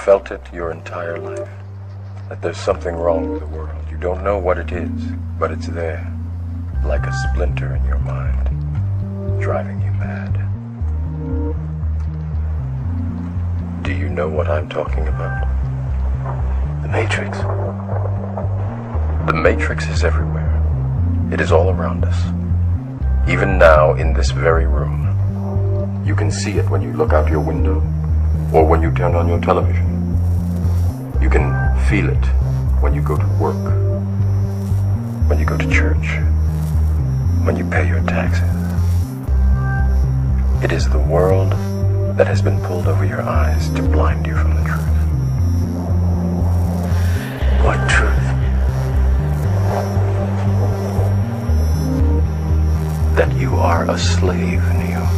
felt it your entire life, that there's something wrong with the world. You don't know what it is, but it's there, like a splinter in your mind, driving you mad. Do you know what I'm talking about? The Matrix. The Matrix is everywhere. It is all around us. Even now, in this very room. You can see it when you look out your window, or when you turn on your television. You can feel it when you go to work, when you go to church, when you pay your taxes. It is the world that has been pulled over your eyes to blind you from the truth. What truth? That you are a slave, Neo.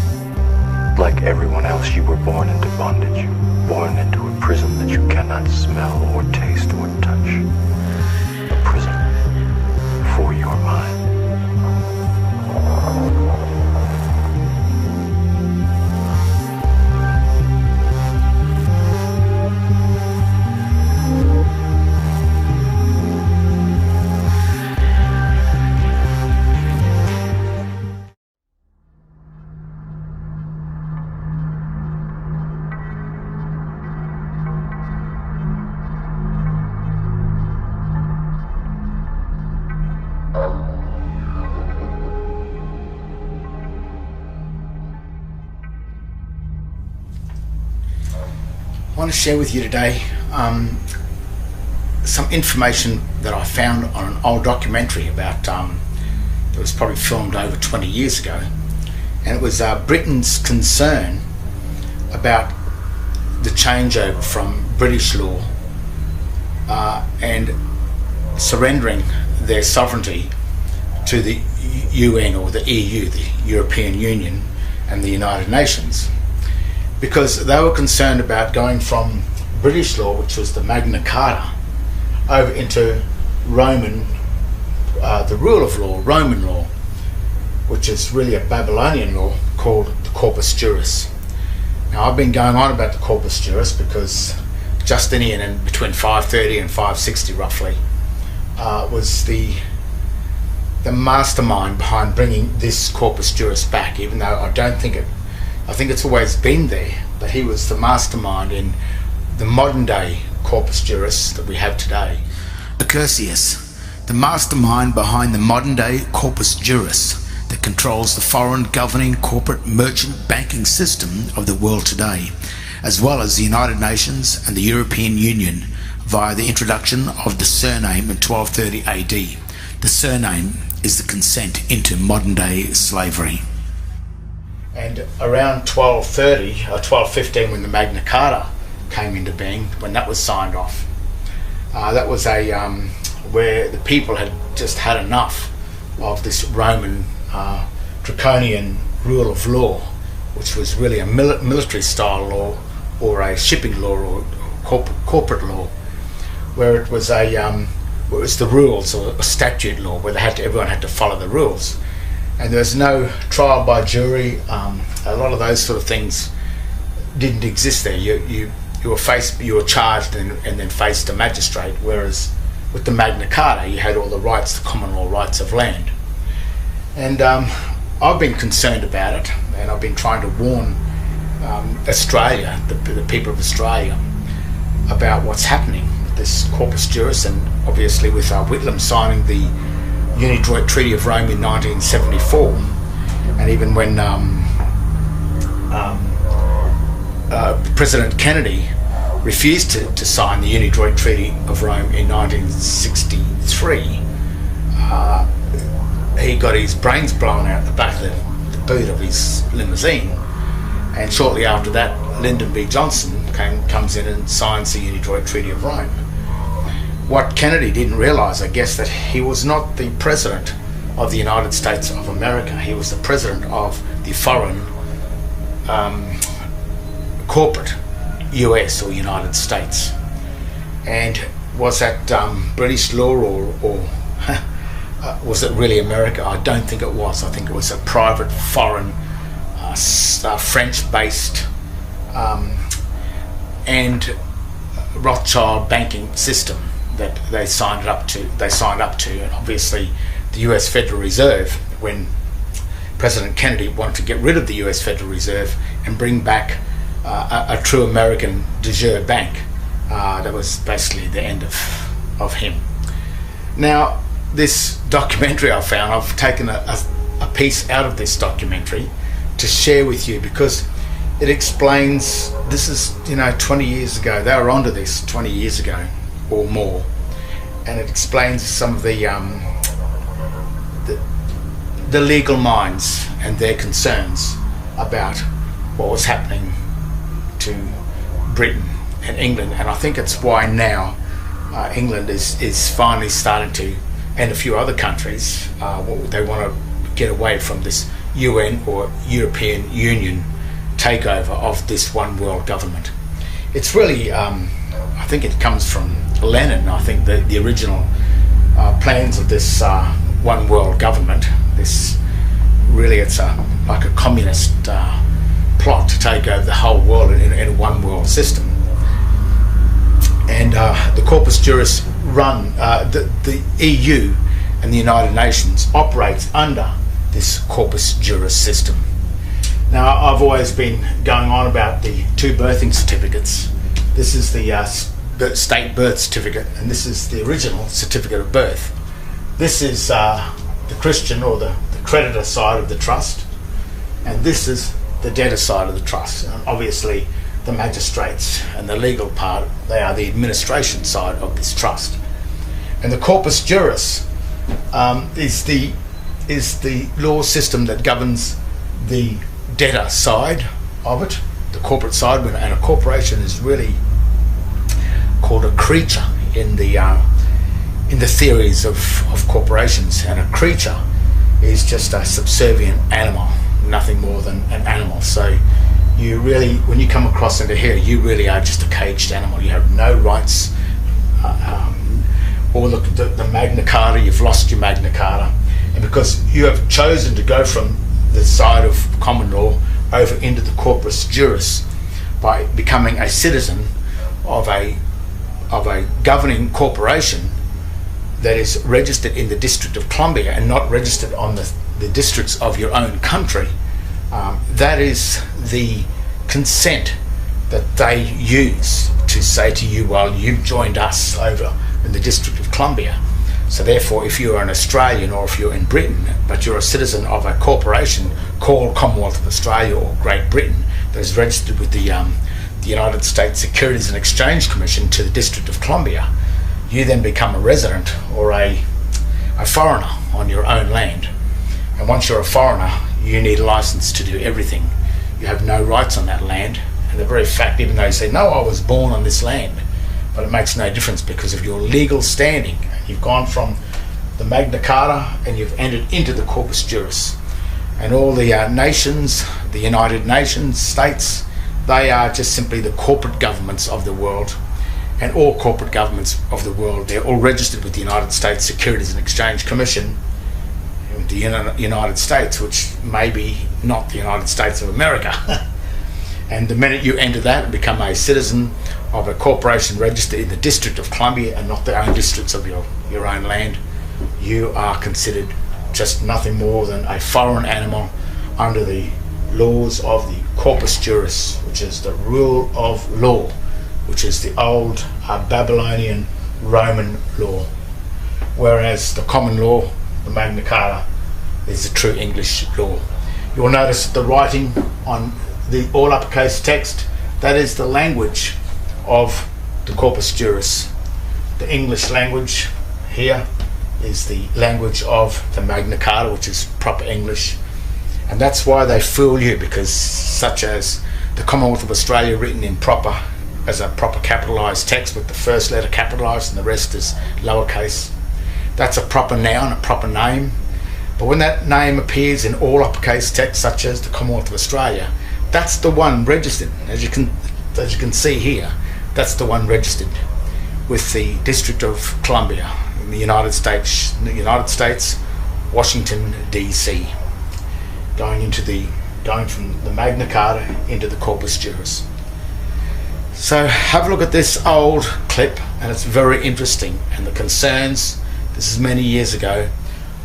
Like everyone else, you were born into bondage, born into a prison that you cannot smell or taste or touch. A prison for your mind. I want to share with you today some information that I found on an old documentary about that was probably filmed over 20 years ago, and it was Britain's concern about the changeover from British law and surrendering their sovereignty to the UN, or the EU, the European Union, and the United Nations, because they were concerned about going from British law, which was the Magna Carta, over into Roman, the rule of law, Roman law, which is really a Babylonian law called the Corpus Juris. Now, I've been going on about the Corpus Juris because Justinian, in between 530 and 560 roughly, was the mastermind behind bringing this Corpus Juris back, even though I think it's always been there, but he was the mastermind in the modern day Corpus Juris that we have today. Accursius, the mastermind behind the modern day Corpus Juris that controls the foreign governing corporate merchant banking system of the world today, as well as the United Nations and the European Union via the introduction of the surname in 1230 AD. The surname is the consent into modern day slavery. And around 1230 or 1215, when the Magna Carta came into being, when that was signed off, that was where the people had just had enough of this Roman draconian rule of law, which was really a military style law, or a shipping law, or corporate law, where it was the rules, or a statute law, where everyone had to follow the rules. And there was no trial by jury. A lot of those sort of things didn't exist there. You were charged and then faced a magistrate, whereas with the Magna Carta you had all the rights, the common law rights of land. And I've been concerned about it, and I've been trying to warn Australia, the people of Australia, about what's happening with this Corpus Juris, and obviously with Whitlam signing the Unidroit Treaty of Rome in 1974, and even when President Kennedy refused to sign the Unidroit Treaty of Rome in 1963, he got his brains blown out the back of the boot of his limousine, and shortly after that Lyndon B. Johnson comes in and signs the Unidroit Treaty of Rome. What Kennedy didn't realise, I guess, that he was not the president of the United States of America. He was the president of the foreign corporate US, or United States. And was that British law, or was it really America? I don't think it was. I think it was a private foreign French-based and Rothschild banking system that they signed up to, and obviously the US Federal Reserve, when President Kennedy wanted to get rid of the US Federal Reserve and bring back a true American de jure bank, that was basically the end of him. Now, this documentary I found, I've taken a piece out of this documentary to share with you, because it explains, this is 20 years ago, they were onto this 20 years ago or more, and it explains some of the legal minds and their concerns about what was happening to Britain and England. And I think it's why now England is finally starting to, and a few other countries, they want to get away from this UN or European Union takeover of this one world government. It's really, I think it comes from Lenin. I think the original plans of this one world government, this really, it's like a communist plot to take over the whole world in a one world system. And the corpus juris run, the EU and the United Nations operates under this corpus juris system. Now, I've always been going on about the two birthing certificates. This is the state birth certificate, and this is the original certificate of birth. This is the Christian or the creditor side of the trust, and this is the debtor side of the trust. And obviously, the magistrates and the legal part, they are the administration side of this trust. And the corpus juris is the law system that governs the debtor side of it, the corporate side, and a corporation is really called a creature in the theories of corporations. And a creature is just a subservient animal, nothing more than an animal. So you really, when you come across into here, you really are just a caged animal. You have no rights. Or look at the Magna Carta, you've lost your Magna Carta. And because you have chosen to go from the side of common law over into the corpus juris by becoming a citizen of a governing corporation that is registered in the District of Columbia and not registered on the districts of your own country, that is the consent that they use to say to you, well, you've joined us over in the District of Columbia. So therefore, if you're an Australian or if you're in Britain, but you're a citizen of a corporation called Commonwealth of Australia or Great Britain that is registered with the United States Securities and Exchange Commission to the District of Columbia, you then become a resident or a foreigner on your own land. And once you're a foreigner, you need a license to do everything. You have no rights on that land. And the very fact, even though you say, no, I was born on this land, but it makes no difference because of your legal standing. You've gone from the Magna Carta and you've entered into the corpus juris. And all the nations, the United Nations, states, they are just simply the corporate governments of the world. And all corporate governments of the world, they're all registered with the United States Securities and Exchange Commission, the United States, which may be not the United States of America. And the minute you enter that and become a citizen of a corporation registered in the District of Columbia and not the own districts of your own land, you are considered just nothing more than a foreign animal under the laws of the corpus juris, which is the rule of law, which is the old Babylonian Roman law. Whereas the common law, the Magna Carta, is the true English law. You'll notice that the writing on the all uppercase text, that is the language of the corpus juris. The English language here is the language of the Magna Carta, which is proper English. And that's why they fool you, because such as the Commonwealth of Australia written in proper, as a proper capitalised text with the first letter capitalised and the rest is lowercase, that's a proper noun, a proper name. But when that name appears in all uppercase text, such as the Commonwealth of Australia, that's the one registered. As you can see here, that's the one registered with the District of Columbia in the United States, Washington DC, going from the Magna Carta into the corpus juris. So have a look at this old clip, and it's very interesting, and the concerns, this is many years ago,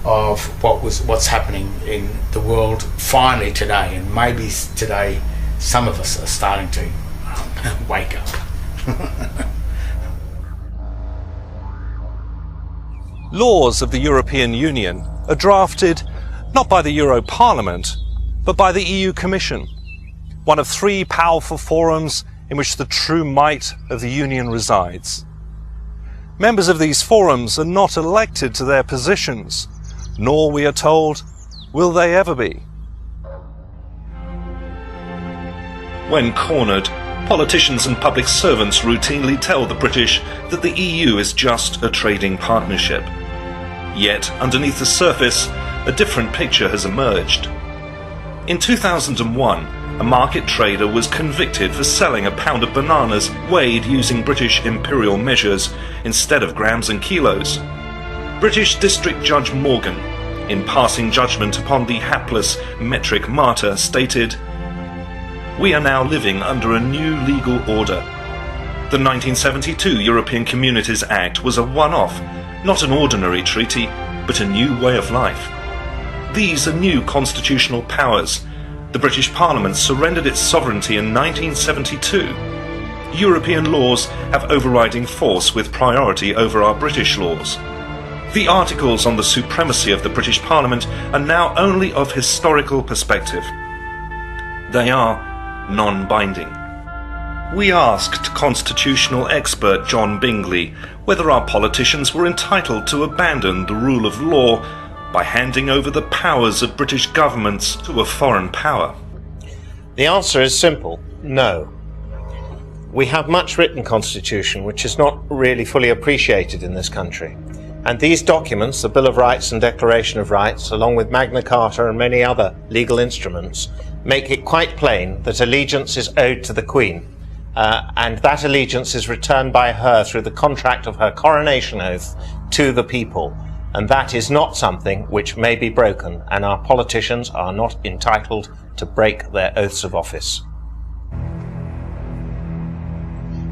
of what's happening in the world finally today, and maybe today some of us are starting to wake up. Laws of the European Union are drafted not by the Euro Parliament, but by the EU Commission, one of three powerful forums in which the true might of the Union resides. Members of these forums are not elected to their positions, nor, we are told, will they ever be. When cornered, politicians and public servants routinely tell the British that the EU is just a trading partnership. Yet, underneath the surface, a different picture has emerged. In 2001, a market trader was convicted for selling a pound of bananas weighed using British imperial measures instead of grams and kilos. British District Judge Morgan, in passing judgment upon the hapless metric martyr, stated, "We are now living under a new legal order. The 1972 European Communities Act was a one-off, not an ordinary treaty, but a new way of life. These are new constitutional powers. The British Parliament surrendered its sovereignty in 1972. European laws have overriding force with priority over our British laws. The articles on the supremacy of the British Parliament are now only of historical perspective. They are non-binding." We asked constitutional expert John Bingley whether our politicians were entitled to abandon the rule of law by handing over the powers of British governments to a foreign power. The answer is simple: no. We have much written constitution which is not really fully appreciated in this country. And these documents, the Bill of Rights and Declaration of Rights, along with Magna Carta and many other legal instruments, make it quite plain that allegiance is owed to the Queen, and that allegiance is returned by her through the contract of her coronation oath to the people. And that is not something which may be broken, and our politicians are not entitled to break their oaths of office.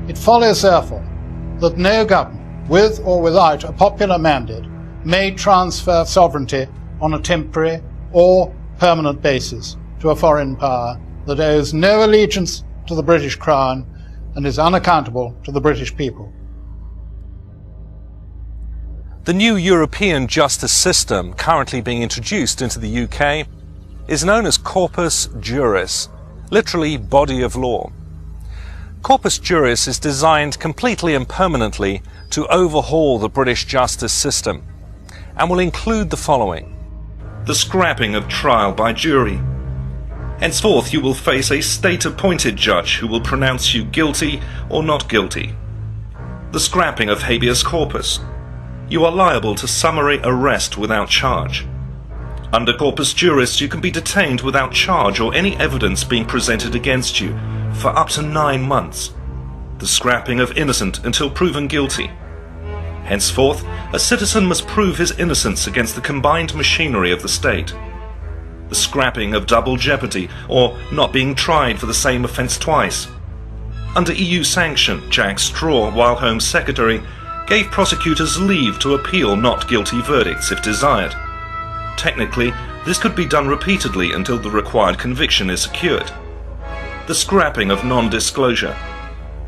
It follows, therefore, that no government, with or without a popular mandate, may transfer sovereignty on a temporary or permanent basis to a foreign power that owes no allegiance to the British Crown and is unaccountable to the British people. The new European justice system currently being introduced into the UK is known as Corpus Juris, literally body of law. Corpus Juris is designed completely and permanently to overhaul the British justice system, and will include the following: the scrapping of trial by jury. Henceforth you will face a state-appointed judge who will pronounce you guilty or not guilty. The scrapping of habeas corpus. You are liable to summary arrest without charge. Under Corpus Juris you can be detained without charge or any evidence being presented against you for up to 9 months. The scrapping of innocent until proven guilty. Henceforth, a citizen must prove his innocence against the combined machinery of the state. The scrapping of double jeopardy, or not being tried for the same offence twice. Under EU sanction, Jack Straw, while Home Secretary, gave prosecutors leave to appeal not guilty verdicts if desired. Technically, this could be done repeatedly until the required conviction is secured. The scrapping of non-disclosure.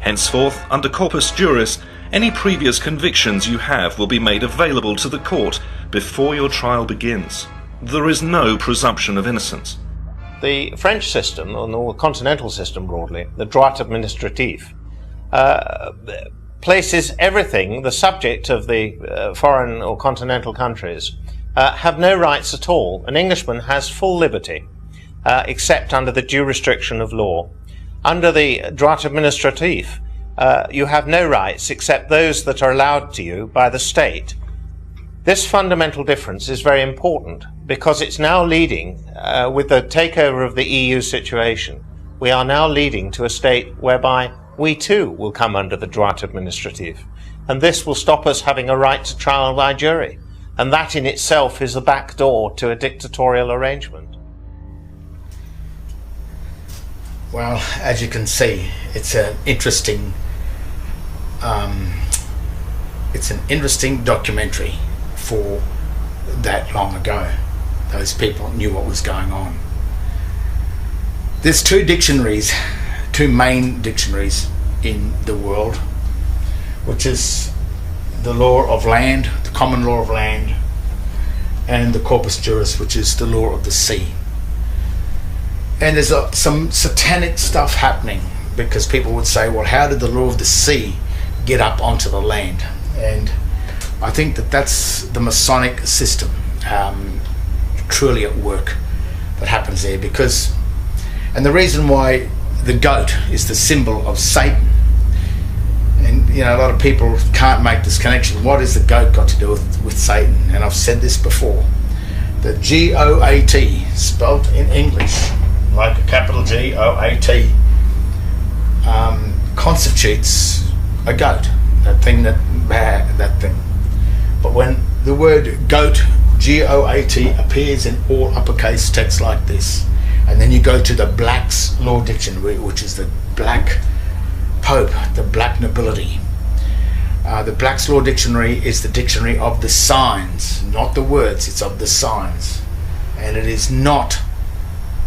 Henceforth, under Corpus Juris, any previous convictions you have will be made available to the court before your trial begins. There is no presumption of innocence. The French system, or the continental system broadly, the droit administratif, places everything, the subject of the foreign or continental countries, have no rights at all. An Englishman has full liberty, except under the due restriction of law. Under the droit administratif, you have no rights except those that are allowed to you by the state. This fundamental difference is very important because it's now leading, with the takeover of the EU situation, we are now leading to a state whereby we too will come under the droit administratif. And this will stop us having a right to trial by jury. And that in itself is a back door to a dictatorial arrangement. Well, as you can see, it's an interesting documentary for that long ago. Those people knew what was going on. There's two main dictionaries in the world, which is the law of land, the common law of land, and the corpus juris, which is the law of the sea. And there's some satanic stuff happening, because people would say, well, how did the law of the sea get up onto the land? And I think that's the Masonic system truly at work that happens there, and the reason why the goat is the symbol of Satan. And a lot of people can't make this connection. What has the goat got to do with Satan? And I've said this before. The G-O-A-T, spelt in English, like a capital G-O-A-T, constitutes a goat. That thing. But when the word goat, G-O-A-T, appears in all uppercase text like this, and then you go to the Black's Law Dictionary, which is the black Pope, the black nobility. The Black's Law Dictionary is the dictionary of the signs, not the words, it's of the signs. And it is not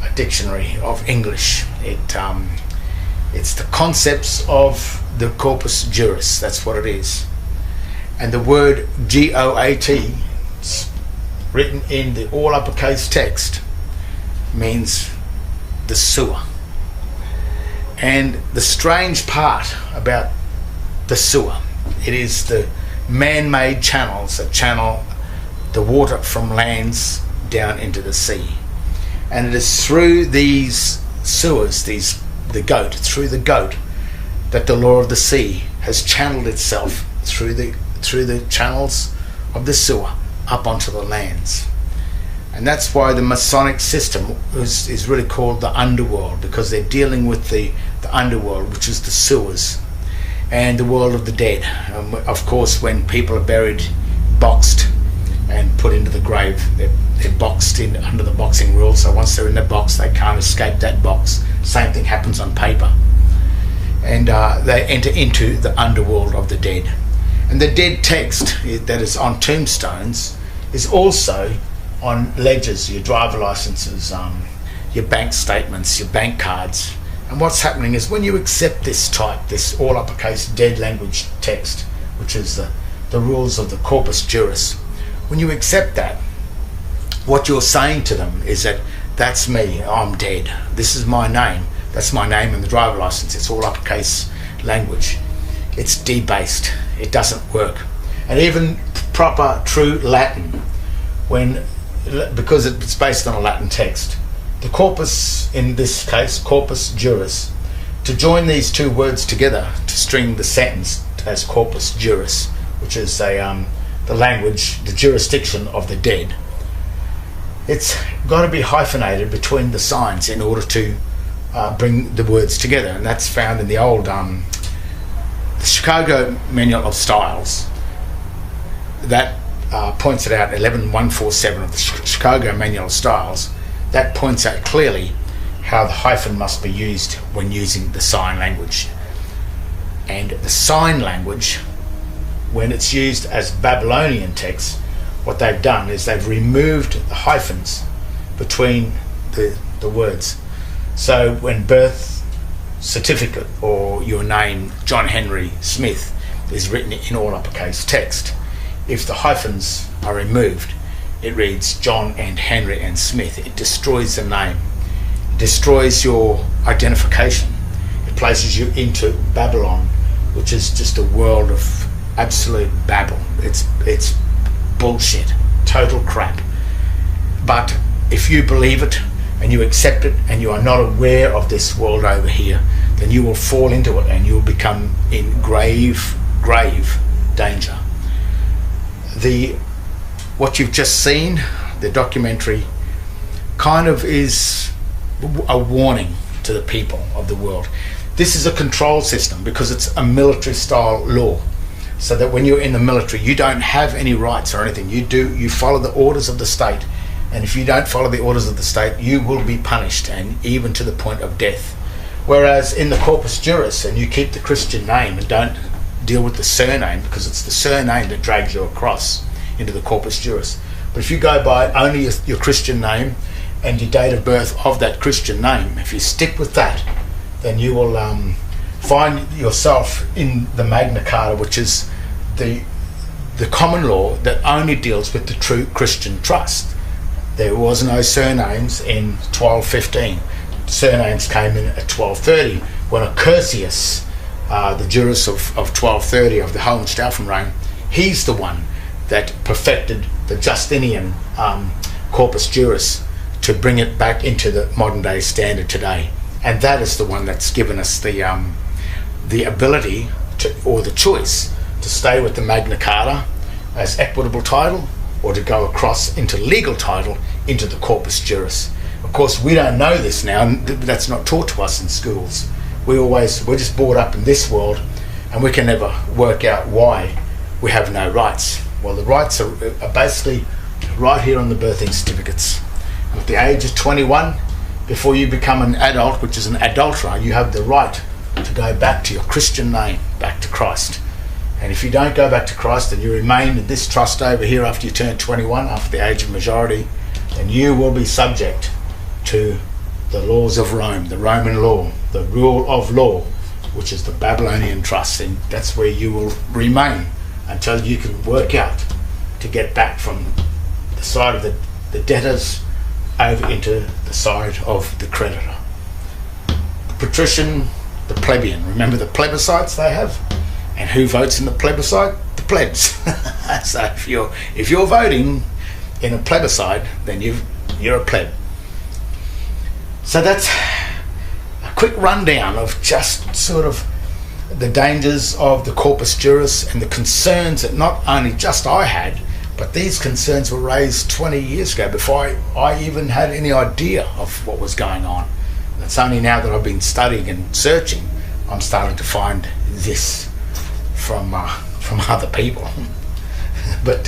a dictionary of English. It's the concepts of the corpus juris, that's what it is. And the word G-O-A-T, written in the all uppercase text, means the sewer. And the strange part about the sewer, it is the man-made channels that channel the water from lands down into the sea. And it is through these sewers, through the goat, that the law of the sea has channeled itself through the channels of the sewer up onto the lands. And that's why the Masonic system is really called the underworld, because they're dealing with the underworld, which is the sewers, and the world of the dead. Of course, when people are buried, boxed, and put into the grave, they're boxed in under the boxing rules. So once they're in the box, they can't escape that box. Same thing happens on paper. And they enter into the underworld of the dead. And the dead text that is on tombstones is also on ledgers, your driver licenses, your bank statements, your bank cards. And what's happening is when you accept this type, this all uppercase dead language text, which is the rules of the corpus juris, when you accept that, what you're saying to them is that that's me, I'm dead, this is my name, that's my name in the driver license, it's all uppercase language. It's debased, it doesn't work. And even proper true Latin, because it's based on a Latin text, the corpus, in this case, corpus juris, to join these two words together to string the sentence as corpus juris, which is the language, the jurisdiction of the dead, it's got to be hyphenated between the signs in order to bring the words together. And that's found in the old the Chicago Manual of Styles. That points it out, 11147 of the Chicago Manual of Styles. That points out clearly how the hyphen must be used when using the sign language. And the sign language, when it's used as Babylonian text, what they've done is they've removed the hyphens between the words. So when birth certificate or your name, John Henry Smith, is written in all uppercase text, if the hyphens are removed, it reads John and Henry and Smith. It destroys the name, it destroys your identification, it places you into Babylon, which is just a world of absolute babble. It's bullshit, total crap. But if you believe it and you accept it and you are not aware of this world over here, then you will fall into it and you'll become in grave danger. What you've just seen, the documentary, kind of is a warning to the people of the world. This is a control system because it's a military style law, so that when you're in the military you don't have any rights or anything. You follow the orders of the state, and if you don't follow the orders of the state you will be punished, and even to the point of death. Whereas in the Corpus Juris, and you keep the Christian name and don't deal with the surname, because it's the surname that drags you across into the Corpus Juris. But if you go by only your Christian name and your date of birth of that Christian name, if you stick with that, then you will find yourself in the Magna Carta, which is the common law that only deals with the true Christian trust. There was no surnames in 1215. Surnames came in at 1230 when Accursius, the jurist of 1230 of the Hohenstaufen reign, he's the one that perfected the Justinian Corpus Juris to bring it back into the modern day standard today. And that is the one that's given us the ability to, or the choice, to stay with the Magna Carta as equitable title, or to go across into legal title into the Corpus Juris. Of course, we don't know this now, and that's not taught to us in schools. We're just brought up in this world, and we can never work out why we have no rights. Well, the rights are basically right here on the birthing certificates. At the age of 21, before you become an adult, which is an adulterer, you have the right to go back to your Christian name, back to Christ. And if you don't go back to Christ and you remain in this trust over here after you turn 21, after the age of majority, then you will be subject to the laws of Rome, the Roman law, the rule of law, which is the Babylonian trust. And that's where you will remain until you can work out to get back from the side of the debtors over into the side of the creditor. The patrician, the plebeian. Remember the plebiscites they have? And who votes in the plebiscite? The plebs. So if you're voting in a plebiscite, then you're a pleb. So that's a quick rundown of just sort of the dangers of the Corpus Juris and the concerns that not only just I had, but these concerns were raised 20 years ago before I even had any idea of what was going on. It's only now that I've been studying and searching, I'm starting to find this from other people. But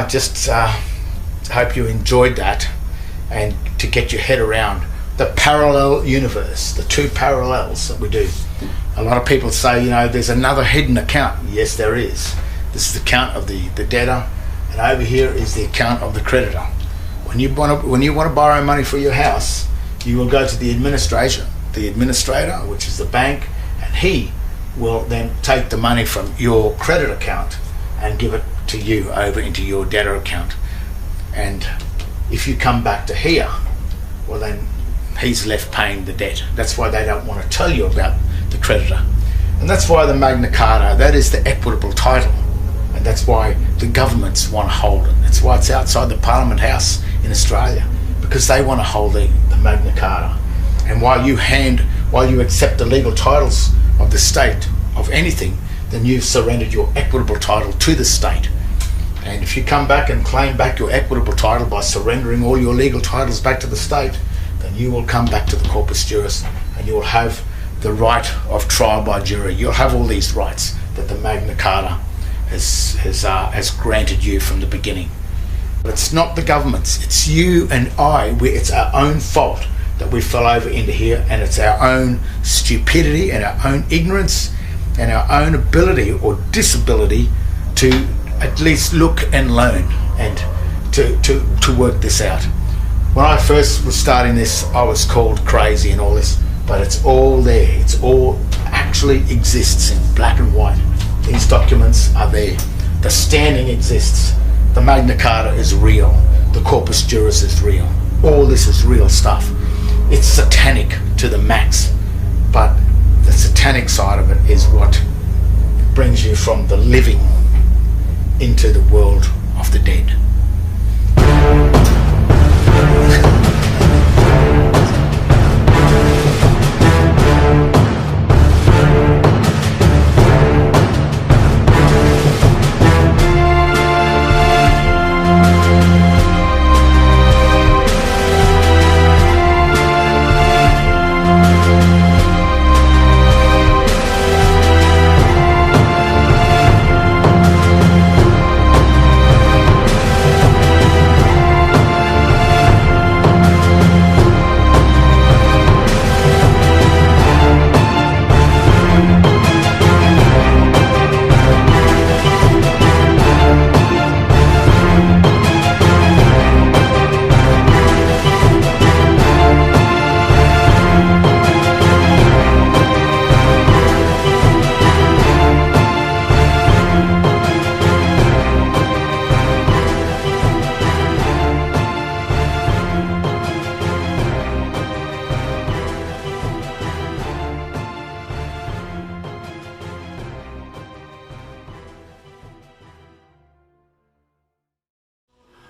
just hope you enjoyed that, and to get your head around the parallel universe, the two parallels that we do. A lot of people say, there's another hidden account. Yes, there is. This is the account of the debtor, and over here is the account of the creditor. When you want to borrow money for your house, you will go to the administrator, which is the bank, and he will then take the money from your credit account and give it to you over into your debtor account. And if you come back to here, well, then he's left paying the debt. That's why they don't want to tell you about the creditor. And that's why the Magna Carta, that is the equitable title. And that's why the governments want to hold it. That's why it's outside the Parliament House in Australia, because they want to hold the Magna Carta. And while you accept the legal titles of the state of anything, then you've surrendered your equitable title to the state. And if you come back and claim back your equitable title by surrendering all your legal titles back to the state, then you will come back to the Corpus Juris, and you will have the right of trial by jury. You'll have all these rights that the Magna Carta has granted you from the beginning. But it's not the government's, it's you and I. It's our own fault that we fell over into here, and it's our own stupidity and our own ignorance and our own ability or disability to at least look and learn and to work this out. When I first was starting this, I was called crazy and all this, but it's all there. It's all actually exists in black and white. These documents are there. The standing exists. The Magna Carta is real. The Corpus Juris is real. All this is real stuff. It's satanic to the max, but the satanic side of it is what brings you from the living into the world of the dead.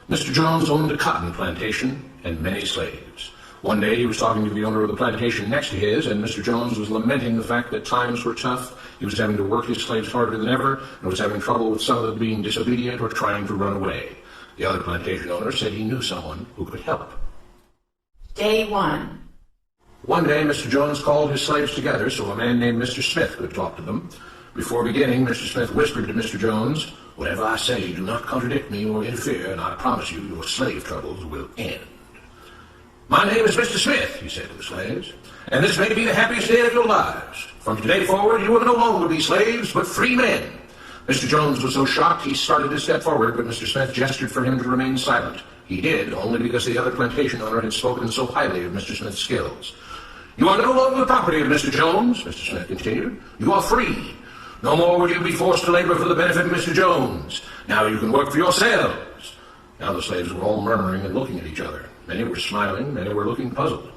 Mr. Jones owned a cotton plantation and many slaves. One day he was talking to the owner of the plantation next to his, and Mr. Jones was lamenting the fact that times were tough. He was having to work his slaves harder than ever, and was having trouble with some of them being disobedient or trying to run away. The other plantation owner said he knew someone who could help. Day 1. One day Mr. Jones called his slaves together so a man named Mr. Smith could talk to them. Before beginning, Mr. Smith whispered to Mr. Jones, "Whatever I say, do not contradict me or interfere, and I promise you your slave troubles will end." "My name is Mr. Smith," he said to the slaves, "and this may be the happiest day of your lives. From today forward, you will no longer be slaves, but free men." Mr. Jones was so shocked he started to step forward, but Mr. Smith gestured for him to remain silent. He did, only because the other plantation owner had spoken so highly of Mr. Smith's skills. "You are no longer the property of Mr. Jones," Mr. Smith continued. "You are free. No more will you be forced to labor for the benefit of Mr. Jones. Now you can work for yourselves." Now the slaves were all murmuring and looking at each other. Many were smiling, many were looking puzzled.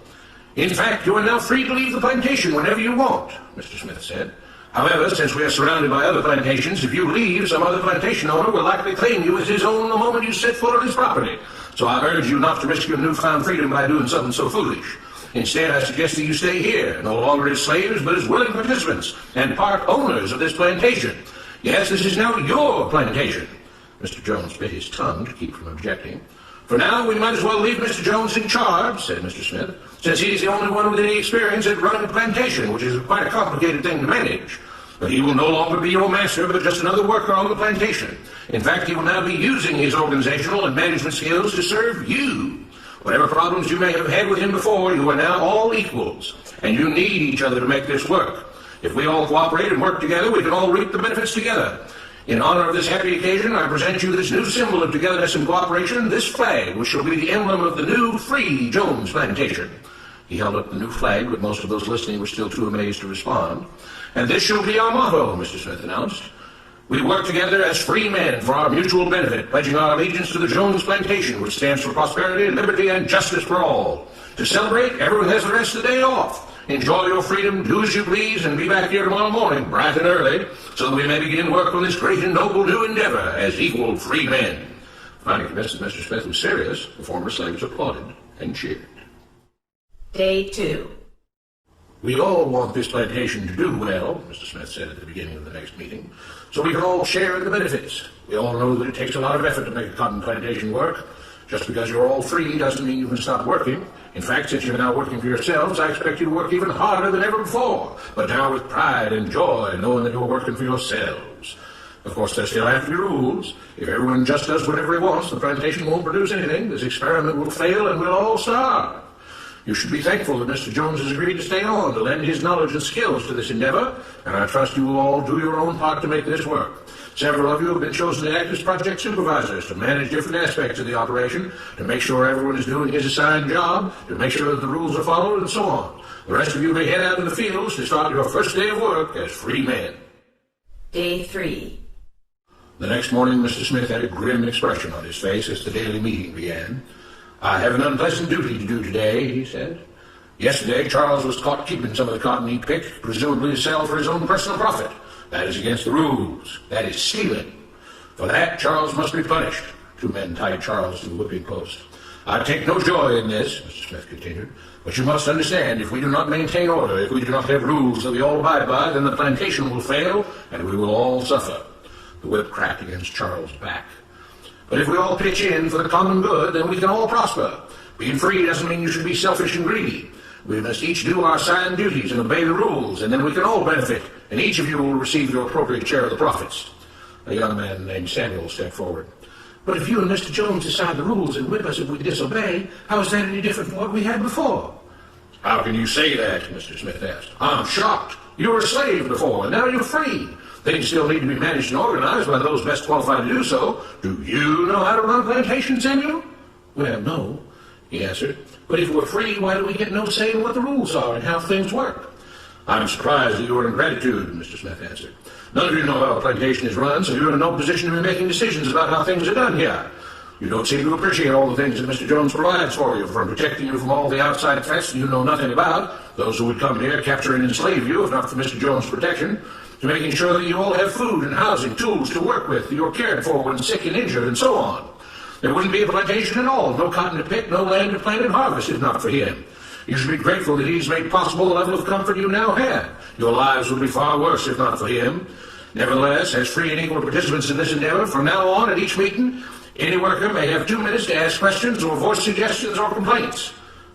"In fact, you are now free to leave the plantation whenever you want," Mr. Smith said. "However, since we are surrounded by other plantations, if you leave, some other plantation owner will likely claim you as his own the moment you set foot on his property. So I urge you not to risk your newfound freedom by doing something so foolish. Instead, I suggest that you stay here, no longer as slaves, but as willing participants and part owners of this plantation. Yes, this is now your plantation." Mr. Jones bit his tongue to keep from objecting. "For now, we might as well leave Mr. Jones in charge," said Mr. Smith, "since he's the only one with any experience at running a plantation, which is quite a complicated thing to manage. But he will no longer be your master, but just another worker on the plantation. In fact, he will now be using his organizational and management skills to serve you. Whatever problems you may have had with him before, you are now all equals, and you need each other to make this work. If we all cooperate and work together, we can all reap the benefits together. In honor of this happy occasion, I present you this new symbol of togetherness and cooperation, this flag, which shall be the emblem of the new free Jones plantation." He held up the new flag, but most of those listening were still too amazed to respond. "And this shall be our motto," Mr. Smith announced. "We work together as free men for our mutual benefit, pledging our allegiance to the Jones plantation, which stands for prosperity, liberty, and justice for all. To celebrate, everyone has the rest of the day off. Enjoy your freedom, do as you please, and be back here tomorrow morning, bright and early, so that we may begin work on this great and noble new endeavor as equal free men." Finally convinced that Mr. Smith was serious, the former slaves applauded and cheered. Day 2. "We all want this plantation to do well," Mr. Smith said at the beginning of the next meeting, "so we can all share in the benefits. We all know that it takes a lot of effort to make a cotton plantation work. Just because you're all free doesn't mean you can stop working. In fact, since you're now working for yourselves, I expect you to work even harder than ever before, but now with pride and joy, knowing that you're working for yourselves. Of course, there still have to be rules. If everyone just does whatever he wants, the plantation won't produce anything. This experiment will fail and we'll all starve. You should be thankful that Mr. Jones has agreed to stay on to lend his knowledge and skills to this endeavor, and I trust you will all do your own part to make this work. Several of you have been chosen to act as project supervisors to manage different aspects of the operation, to make sure everyone is doing his assigned job, to make sure that the rules are followed, and so on. The rest of you may head out in the fields to start your first day of work as free men." Day 3. The next morning, Mr. Smith had a grim expression on his face as the daily meeting began. "I have an unpleasant duty to do today," he said. "Yesterday, Charles was caught keeping some of the cotton he picked, presumably to sell for his own personal profit. That is against the rules. That is stealing. For that, Charles must be punished." 2 men tied Charles to the whipping post. "I take no joy in this," Mr. Smith continued, "but you must understand, if we do not maintain order, if we do not have rules that we all abide by, then the plantation will fail, and we will all suffer." The whip cracked against Charles' back. "But if we all pitch in for the common good, then we can all prosper. Being free doesn't mean you should be selfish and greedy. We must each do our assigned duties and obey the rules, and then we can all benefit, and each of you will receive your appropriate share of the profits." A young man named Samuel stepped forward. "But if you and Mr. Jones decide the rules and whip us if we disobey, how is that any different from what we had before?" "How can you say that?" Mr. Smith asked. "I'm shocked. You were a slave before, and now you're free. Things still need to be managed and organized by those best qualified to do so. Do you know how to run a plantation, Samuel?" "Well, no," he answered. "But if we're free, why do we get no say in what the rules are and how things work?" "I'm surprised at your ingratitude," Mr. Smith answered. "None of you know how a plantation is run, so you're in no position to be making decisions about how things are done here. You don't seem to appreciate all the things that Mr. Jones provides for you, from protecting you from all the outside threats you know nothing about, those who would come here, capture and enslave you if not for Mr. Jones' protection, to making sure that you all have food and housing, tools to work with, you're cared for when sick and injured, and so on. There wouldn't be a plantation at all. No cotton to pick, no land to plant and harvest if not for him. You should be grateful that he's made possible the level of comfort you now have. Your lives would be far worse if not for him. Nevertheless, as free and equal participants in this endeavor, from now on at each meeting, any worker may have 2 minutes to ask questions or voice suggestions or complaints.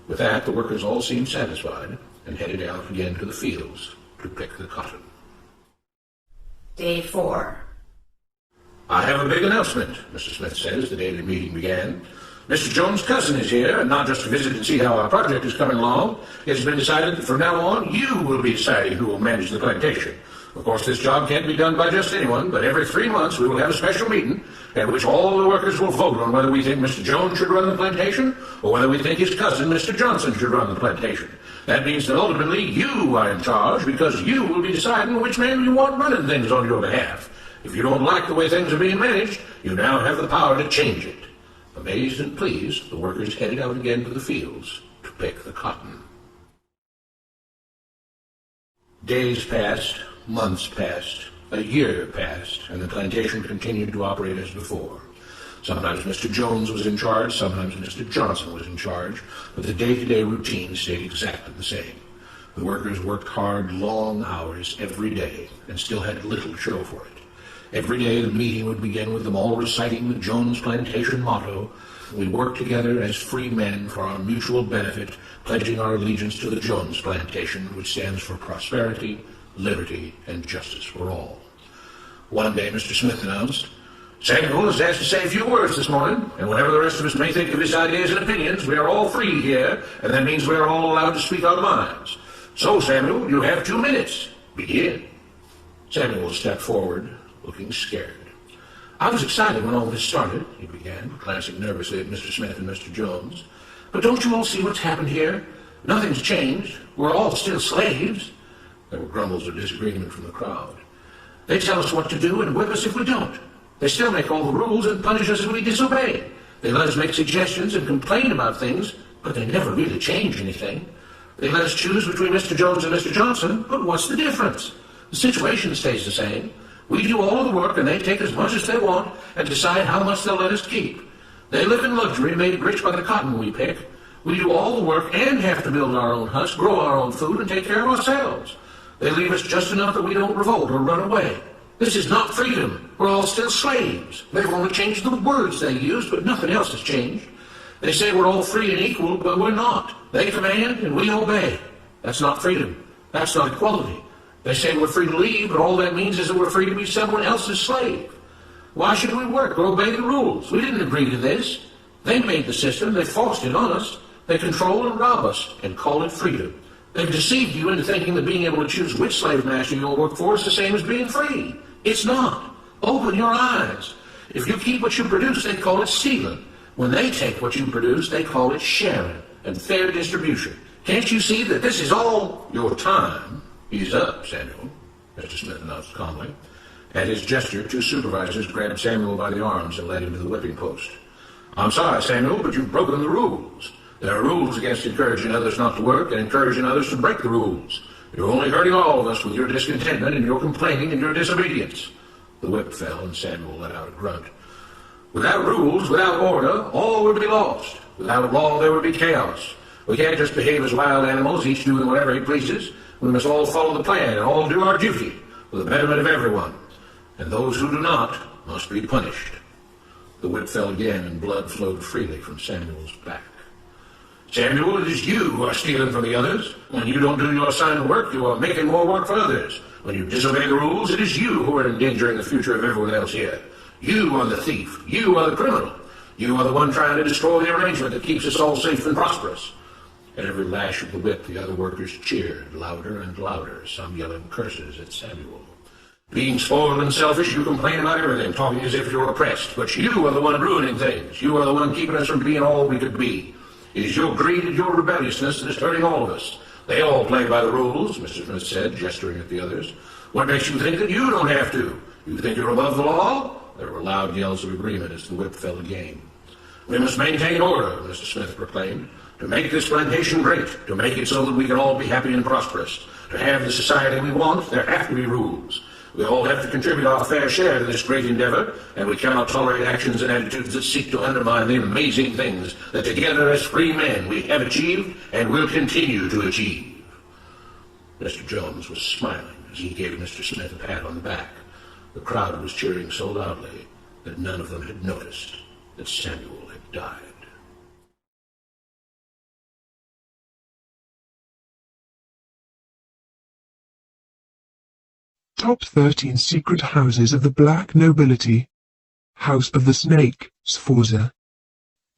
With that, the workers all seemed satisfied and headed out again to the fields to pick the cotton. Day 4. I have a big announcement, Mr. Smith said as the daily meeting began. Mr. Jones' cousin is here, and not just to visit and see how our project is coming along. It has been decided that from now on, you will be deciding who will manage the plantation. Of course, this job can't be done by just anyone, but every 3 months we will have a special meeting at which all the workers will vote on whether we think Mr. Jones should run the plantation or whether we think his cousin, Mr. Johnson, should run the plantation. That means that ultimately you are in charge because you will be deciding which man you want running things on your behalf. If you don't like the way things are being managed, you now have the power to change it. Amazed and pleased, the workers headed out again to the fields to pick the cotton. Days passed, months passed, a year passed, and the plantation continued to operate as before. Sometimes Mr. Jones was in charge, sometimes Mr. Johnson was in charge, but the day-to-day routine stayed exactly the same. The workers worked hard, long hours every day, and still had little to show for it. Every day the meeting would begin with them all reciting the Jones Plantation motto, "We work together as free men for our mutual benefit, pledging our allegiance to the Jones Plantation, which stands for prosperity, liberty, and justice for all." One day Mr. Smith announced, "Samuel is asked to say a few words this morning, and whatever the rest of us may think of his ideas and opinions, we are all free here, and that means we are all allowed to speak our minds. So, Samuel, you have 2 minutes. Begin." Samuel stepped forward, looking scared. "I was excited when all this started," he began, glancing nervously at Mr. Smith and Mr. Jones. "But don't you all see what's happened here? Nothing's changed. We're all still slaves." There were grumbles of disagreement from the crowd. "They tell us what to do and whip us if we don't. They still make all the rules and punish us if we disobey. They let us make suggestions and complain about things, but they never really change anything. They let us choose between Mr. Jones and Mr. Johnson, but what's the difference? The situation stays the same. We do all the work and they take as much as they want and decide how much they'll let us keep. They live in luxury, made rich by the cotton we pick. We do all the work and have to build our own huts, grow our own food, and take care of ourselves. They leave us just enough that we don't revolt or run away. This is not freedom. We're all still slaves. They've only changed the words they use, but nothing else has changed. They say we're all free and equal, but we're not. They command and we obey. That's not freedom. That's not equality. They say we're free to leave, but all that means is that we're free to be someone else's slave. Why should we work or obey the rules? We didn't agree to this. They made the system. They forced it on us. They control and rob us and call it freedom. They've deceived you into thinking that being able to choose which slave master you'll work for is the same as being free. It's not. Open your eyes. If you keep what you produce, they call it stealing. When they take what you produce, they call it sharing and fair distribution. Can't you see that this is all your time? He's up, Samuel, Mr. Smith announced calmly. At his gesture, 2 supervisors grabbed Samuel by the arms and led him to the whipping post. "I'm sorry, Samuel, but you've broken the rules. There are rules against encouraging others not to work and encouraging others to break the rules. You're only hurting all of us with your discontentment and your complaining and your disobedience." The whip fell and Samuel let out a grunt. "Without rules, without order, all would be lost. Without law, there would be chaos. We can't just behave as wild animals, each doing whatever he pleases. We must all follow the plan and all do our duty for the betterment of everyone. And those who do not must be punished." The whip fell again and blood flowed freely from Samuel's back. "Samuel, it is you who are stealing from the others. When you don't do your assigned work, you are making more work for others. When you disobey the rules, it is you who are endangering the future of everyone else here. You are the thief. You are the criminal. You are the one trying to destroy the arrangement that keeps us all safe and prosperous." At every lash of the whip, the other workers cheered louder and louder, some yelling curses at Samuel. "Being spoiled and selfish, you complain about everything, talking as if you're oppressed. But you are the one ruining things. You are the one keeping us from being all we could be. It is your greed and your rebelliousness that is hurting all of us. They all play by the rules," Mr. Smith said, gesturing at the others. "What makes you think that you don't have to? You think you're above the law?" There were loud yells of agreement as the whip fell again. "We must maintain order," Mr. Smith proclaimed. "To make this plantation great, to make it so that we can all be happy and prosperous, to have the society we want, there have to be rules. We all have to contribute our fair share to this great endeavor, and we cannot tolerate actions and attitudes that seek to undermine the amazing things that together as free men we have achieved and will continue to achieve. Mr. Jones was smiling as he gave Mr. Smith a pat on the back. The crowd was cheering so loudly that none of them had noticed that Samuel had died. Top 13 Secret Houses of the Black Nobility. House of the Snake, Sforza.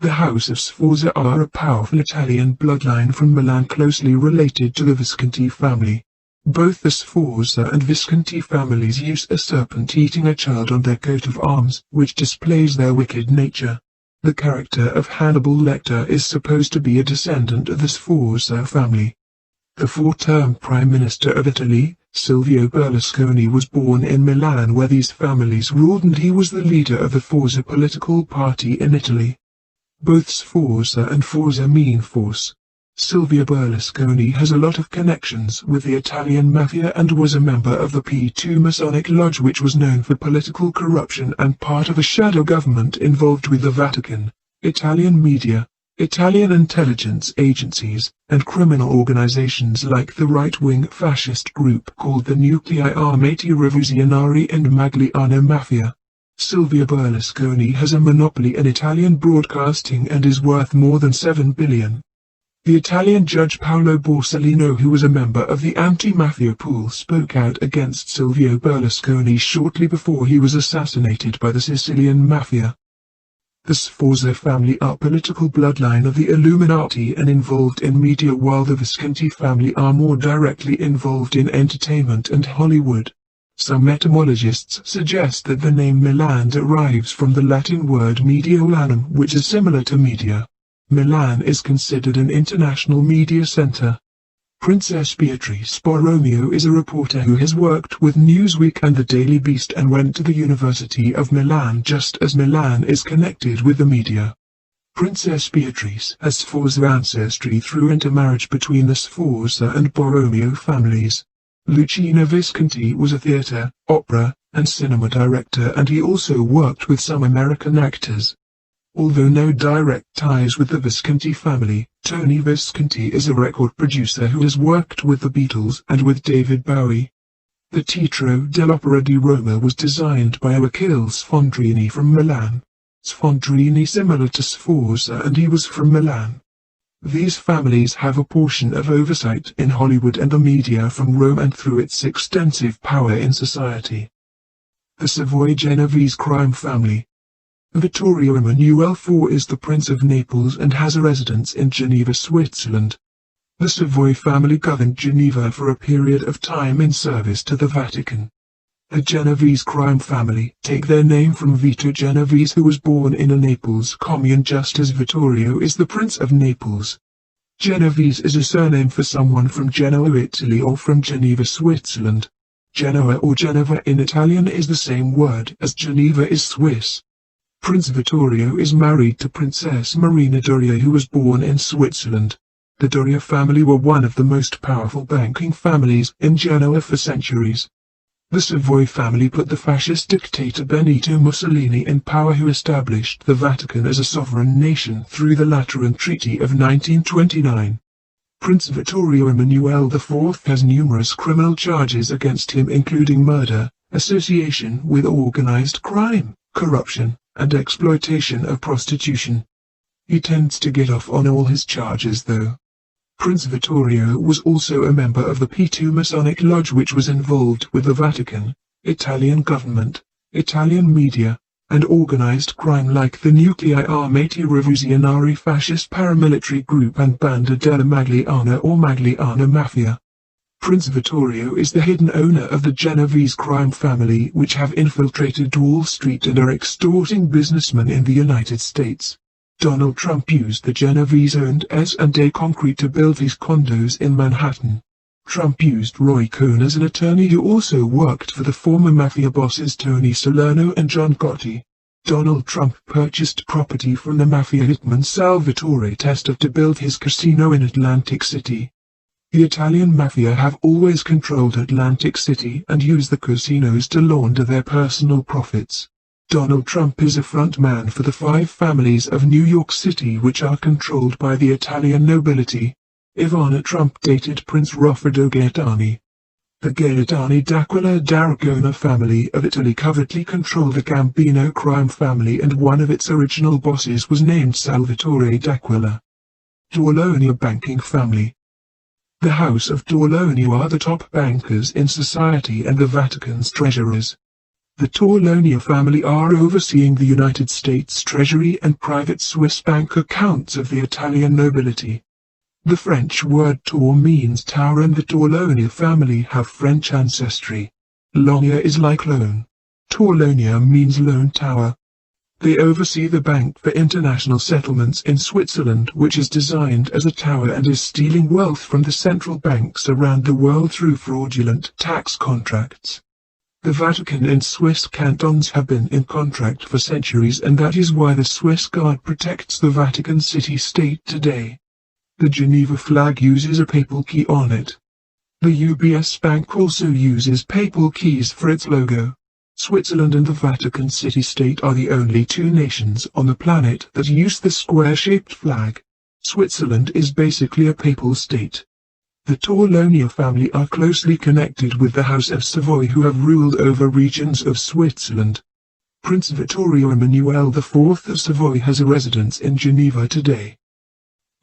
The House of Sforza are a powerful Italian bloodline from Milan closely related to the Visconti family. Both the Sforza and Visconti families use a serpent eating a child on their coat of arms, which displays their wicked nature. The character of Hannibal Lecter is supposed to be a descendant of the Sforza family. The four-term Prime Minister of Italy, Silvio Berlusconi, was born in Milan where these families ruled, and he was the leader of the Forza political party in Italy. Both Sforza and Forza mean force. Silvio Berlusconi has a lot of connections with the Italian mafia and was a member of the P2 Masonic Lodge, which was known for political corruption and part of a shadow government involved with the Vatican, Italian media, Italian intelligence agencies, and criminal organizations like the right-wing fascist group called the Nuclei Armati Rivoluzionari and Magliano Mafia. Silvio Berlusconi has a monopoly in Italian broadcasting and is worth more than 7 billion. The Italian judge Paolo Borsellino, who was a member of the anti-mafia pool, spoke out against Silvio Berlusconi shortly before he was assassinated by the Sicilian mafia. The Sforza family are political bloodline of the Illuminati and involved in media, while the Visconti family are more directly involved in entertainment and Hollywood. Some etymologists suggest that the name Milan derives from the Latin word mediolanum, which is similar to media. Milan is considered an international media center. Princess Beatrice Borromeo is a reporter who has worked with Newsweek and the Daily Beast and went to the University of Milan, just as Milan is connected with the media. Princess Beatrice has Sforza ancestry through intermarriage between the Sforza and Borromeo families. Luchino Visconti was a theater, opera, and cinema director, and he also worked with some American actors. Although no direct ties with the Visconti family, Tony Visconti is a record producer who has worked with the Beatles and with David Bowie. The Teatro dell'Opera di Roma was designed by Achille Sfondrini from Milan. Sfondrini similar to Sforza, and he was from Milan. These families have a portion of oversight in Hollywood and the media from Rome and through its extensive power in society. The Savoy Genovese crime family. Vittorio Emanuele IV is the Prince of Naples and has a residence in Geneva, Switzerland. The Savoy family governed Geneva for a period of time in service to the Vatican. The Genovese crime family take their name from Vito Genovese, who was born in a Naples commune just as Vittorio is the Prince of Naples. Genovese is a surname for someone from Genoa, Italy, or from Geneva, Switzerland. Genoa or Genova in Italian is the same word as Geneva is Swiss. Prince Vittorio is married to Princess Marina Doria, who was born in Switzerland. The Doria family were one of the most powerful banking families in Genoa for centuries. The Savoy family put the fascist dictator Benito Mussolini in power, who established the Vatican as a sovereign nation through the Lateran Treaty of 1929. Prince Vittorio Emanuele IV has numerous criminal charges against him, including murder, association with organized crime, corruption, and exploitation of prostitution. He tends to get off on all his charges, though. Prince Vittorio was also a member of the P2 Masonic Lodge, which was involved with the Vatican, Italian government, Italian media, and organized crime like the Nuclei Armati Rivoluzionari fascist paramilitary group and Banda della Magliano or Magliano Mafia. Prince Vittorio is the hidden owner of the Genovese crime family, which have infiltrated Wall Street and are extorting businessmen in the United States. Donald Trump used the Genovese-owned S&A Concrete to build his condos in Manhattan. Trump used Roy Cohn as an attorney, who also worked for the former mafia bosses Tony Salerno and John Gotti. Donald Trump purchased property from the mafia hitman Salvatore Testa to build his casino in Atlantic City. The Italian mafia have always controlled Atlantic City and use the casinos to launder their personal profits. Donald Trump is a front man for the 5 families of New York City which are controlled by the Italian nobility. Ivana Trump dated Prince Raffaello Gaetani. The Gaetani d'Aquila d'Aragona family of Italy covertly controlled the Gambino crime family, and one of its original bosses was named Salvatore d'Aquila. Torlonia banking family. The House of Torlonia are the top bankers in society and the Vatican's treasurers. The Torlonia family are overseeing the United States Treasury and private Swiss bank accounts of the Italian nobility. The French word tour means tower, and the Torlonia family have French ancestry. Lonia is like loan. Torlonia means loan tower. They oversee the Bank for International Settlements in Switzerland, which is designed as a tower and is stealing wealth from the central banks around the world through fraudulent tax contracts. The Vatican and Swiss cantons have been in contract for centuries, and that is why the Swiss Guard protects the Vatican city-state today. The Geneva flag uses a papal key on it. The UBS Bank also uses papal keys for its logo. Switzerland and the Vatican city-state are the only 2 nations on the planet that use the square-shaped flag. Switzerland is basically a papal state. The Torlonia family are closely connected with the House of Savoy, who have ruled over regions of Switzerland. Prince Vittorio Emanuele IV of Savoy has a residence in Geneva today.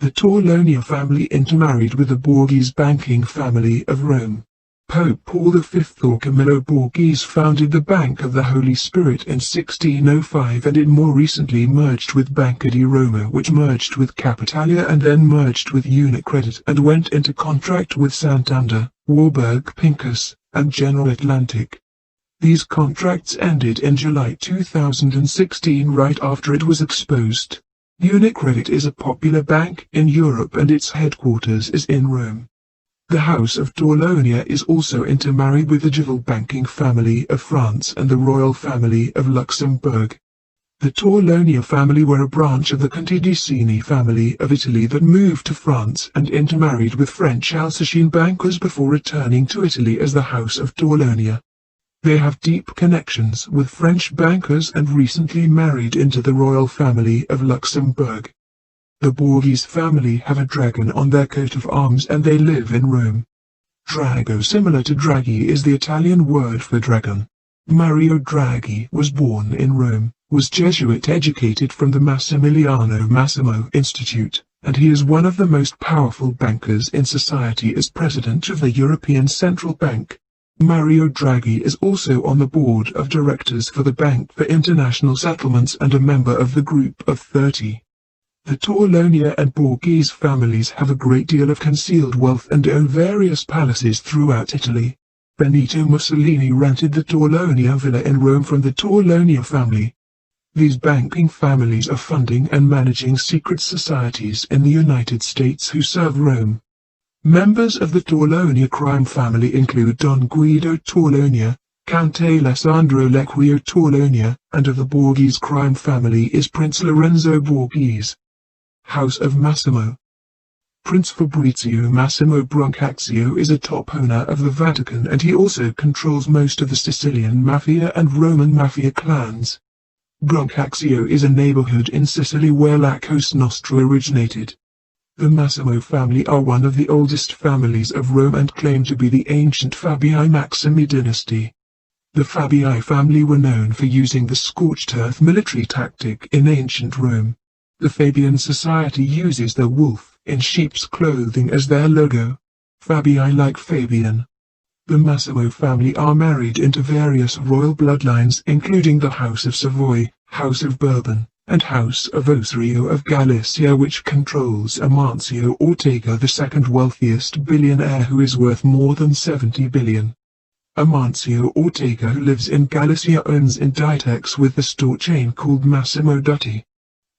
The Torlonia family intermarried with the Borghese banking family of Rome. Pope Paul V or Camillo Borghese founded the Bank of the Holy Spirit in 1605, and it more recently merged with Banca di Roma, which merged with Capitalia and then merged with Unicredit and went into contract with Santander, Warburg Pincus, and General Atlantic. These contracts ended in July 2016, right after it was exposed. Unicredit is a popular bank in Europe and its headquarters is in Rome. The House of Torlonia is also intermarried with the Gival banking family of France and the royal family of Luxembourg. The Torlonia family were a branch of the Conti-di-Sini family of Italy that moved to France and intermarried with French Alsatian bankers before returning to Italy as the House of Torlonia. They have deep connections with French bankers and recently married into the royal family of Luxembourg. The Borghese family have a dragon on their coat of arms and they live in Rome. Drago, similar to Draghi, is the Italian word for dragon. Mario Draghi was born in Rome, was Jesuit educated from the Massimiliano Massimo Institute, and he is one of the most powerful bankers in society as president of the European Central Bank. Mario Draghi is also on the board of directors for the Bank for International Settlements and a member of the Group of 30. The Torlonia and Borghese families have a great deal of concealed wealth and own various palaces throughout Italy. Benito Mussolini rented the Torlonia villa in Rome from the Torlonia family. These banking families are funding and managing secret societies in the United States who serve Rome. Members of the Torlonia crime family include Don Guido Torlonia, Count Alessandro Lecquio Torlonia, and of the Borghese crime family is Prince Lorenzo Borghese. House of Massimo. Prince Fabrizio Massimo Brancaccio is a top owner of the Vatican, and he also controls most of the Sicilian Mafia and Roman Mafia clans. Brancaccio is a neighborhood in Sicily where La Cosa Nostra originated. The Massimo family are one of the oldest families of Rome and claim to be the ancient Fabii Maximi dynasty. The Fabii family were known for using the scorched earth military tactic in ancient Rome. The Fabian society uses the wolf in sheep's clothing as their logo. Fabii like Fabian. The Massimo family are married into various royal bloodlines including the House of Savoy, House of Bourbon, and House of Ossorio of Galicia, which controls Amancio Ortega, the second wealthiest billionaire who is worth more than 70 billion. Amancio Ortega, who lives in Galicia, owns Inditex with the store chain called Massimo Dutti.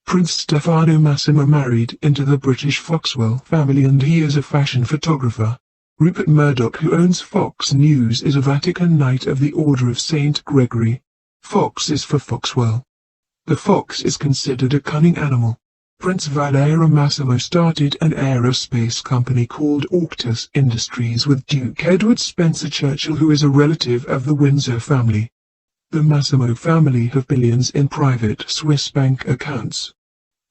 Prince Stefano Massimo married into the British Foxwell family and he is a fashion photographer. Rupert Murdoch, who owns Fox News, is a Vatican Knight of the Order of St. Gregory. Fox is for Foxwell. The fox is considered a cunning animal. Prince Valerio Massimo started an aerospace company called Orctus Industries with Duke Edward Spencer Churchill, who is a relative of the Windsor family. The Massimo family have billions in private Swiss bank accounts.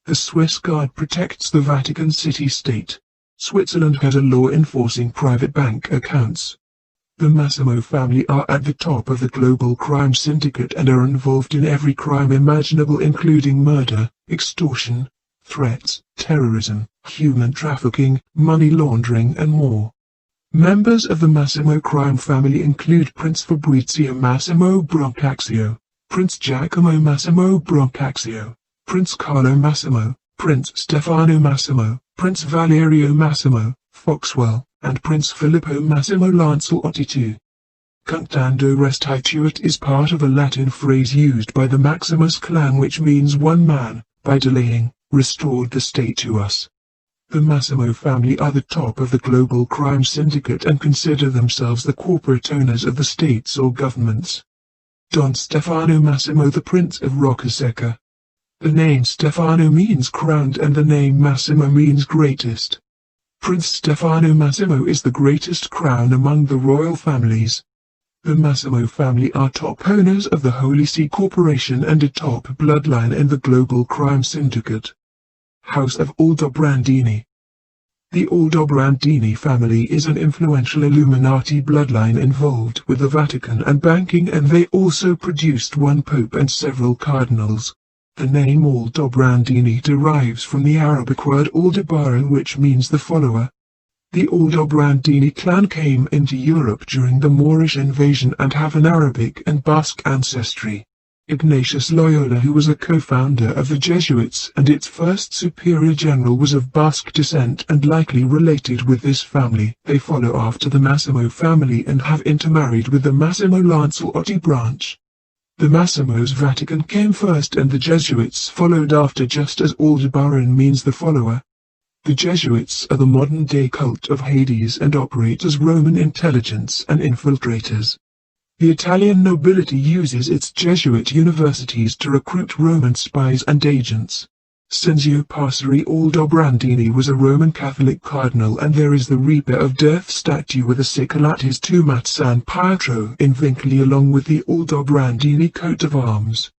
The Swiss Guard protects the Vatican City state. Switzerland has a law enforcing private bank accounts. The Massimo family are at the top of the global crime syndicate and are involved in every crime imaginable, including murder, extortion, threats, terrorism, human trafficking, money laundering and more. Members of the Massimo crime family include Prince Fabrizio Massimo Brancaccio, Prince Giacomo Massimo Brancaccio, Prince Carlo Massimo, Prince Stefano Massimo, Prince Valerio Massimo, Foxwell, and Prince Filippo Massimo Lancelotti II. Cunctando restituit is part of a Latin phrase used by the Maximus clan which means one man, by delaying, restored the state to us. The Massimo family are the top of the global crime syndicate and consider themselves the corporate owners of the states or governments. Don Stefano Massimo, the Prince of Roccasecca. The name Stefano means crowned and the name Massimo means greatest. Prince Stefano Massimo is the greatest crown among the royal families. The Massimo family are top owners of the Holy See Corporation and a top bloodline in the global crime syndicate. House of Aldobrandini. The Aldobrandini family is an influential Illuminati bloodline involved with the Vatican and banking, and they also produced one pope and several cardinals. The name Aldobrandini derives from the Arabic word Aldebaran, which means the follower. The Aldobrandini clan came into Europe during the Moorish invasion and have an Arabic and Basque ancestry. Ignatius Loyola, who was a co-founder of the Jesuits and its first superior general, was of Basque descent and likely related with this family. They follow after the Massimo family and have intermarried with the Massimo Lancelotti branch. The Massimos Vatican came first and the Jesuits followed after, just as Aldebaran means the follower. The Jesuits are the modern-day cult of Hades and operate as Roman intelligence and infiltrators. The Italian nobility uses its Jesuit universities to recruit Roman spies and agents. Cenzio Passeri Aldobrandini was a Roman Catholic cardinal, and there is the Reaper of Death statue with a sickle at his tomb at San Pietro in Vincoli, along with the Aldobrandini coat of arms.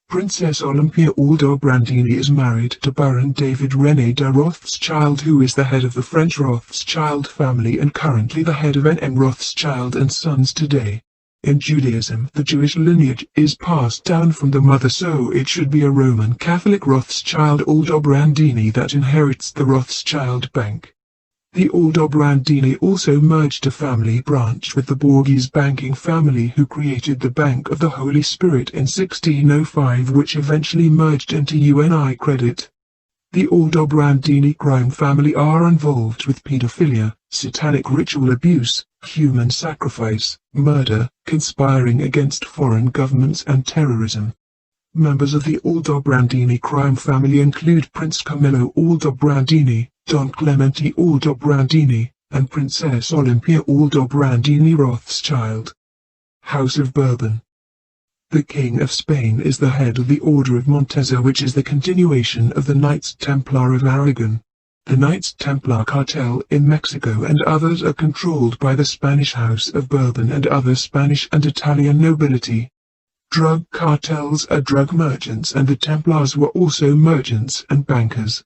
Princess Olympia Aldobrandini is married to Baron David René de Rothschild, who is the head of the French Rothschild family and currently the head of N.M. Rothschild and Sons today. In Judaism, the Jewish lineage is passed down from the mother, so it should be a Roman Catholic Rothschild Aldobrandini that inherits the Rothschild bank. The Aldobrandini also merged a family branch with the Borghese banking family, who created the Bank of the Holy Spirit in 1605, which eventually merged into UniCredit. The Aldobrandini crime family are involved with pedophilia, satanic ritual abuse, human sacrifice, murder, conspiring against foreign governments and terrorism. Members of the Aldobrandini crime family include Prince Camillo Aldobrandini, Don Clemente Aldobrandini, and Princess Olympia Aldobrandini Rothschild. House of Bourbon. The King of Spain is the head of the Order of Montesa, which is the continuation of the Knights Templar of Aragon. The Knights Templar cartel in Mexico and others are controlled by the Spanish House of Bourbon and other Spanish and Italian nobility. Drug cartels are drug merchants, and the Templars were also merchants and bankers.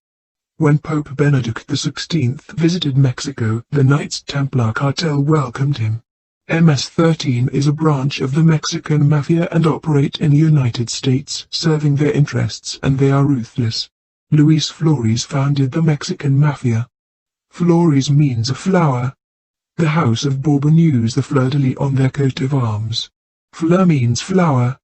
When Pope Benedict XVI visited Mexico, the Knights Templar cartel welcomed him. MS-13 is a branch of the Mexican Mafia and operate in the United States, serving their interests, and they are ruthless. Luis Flores founded the Mexican Mafia. Flores means a flower. The House of Bourbon use the fleur-de-lis on their coat of arms. Fleur means flower.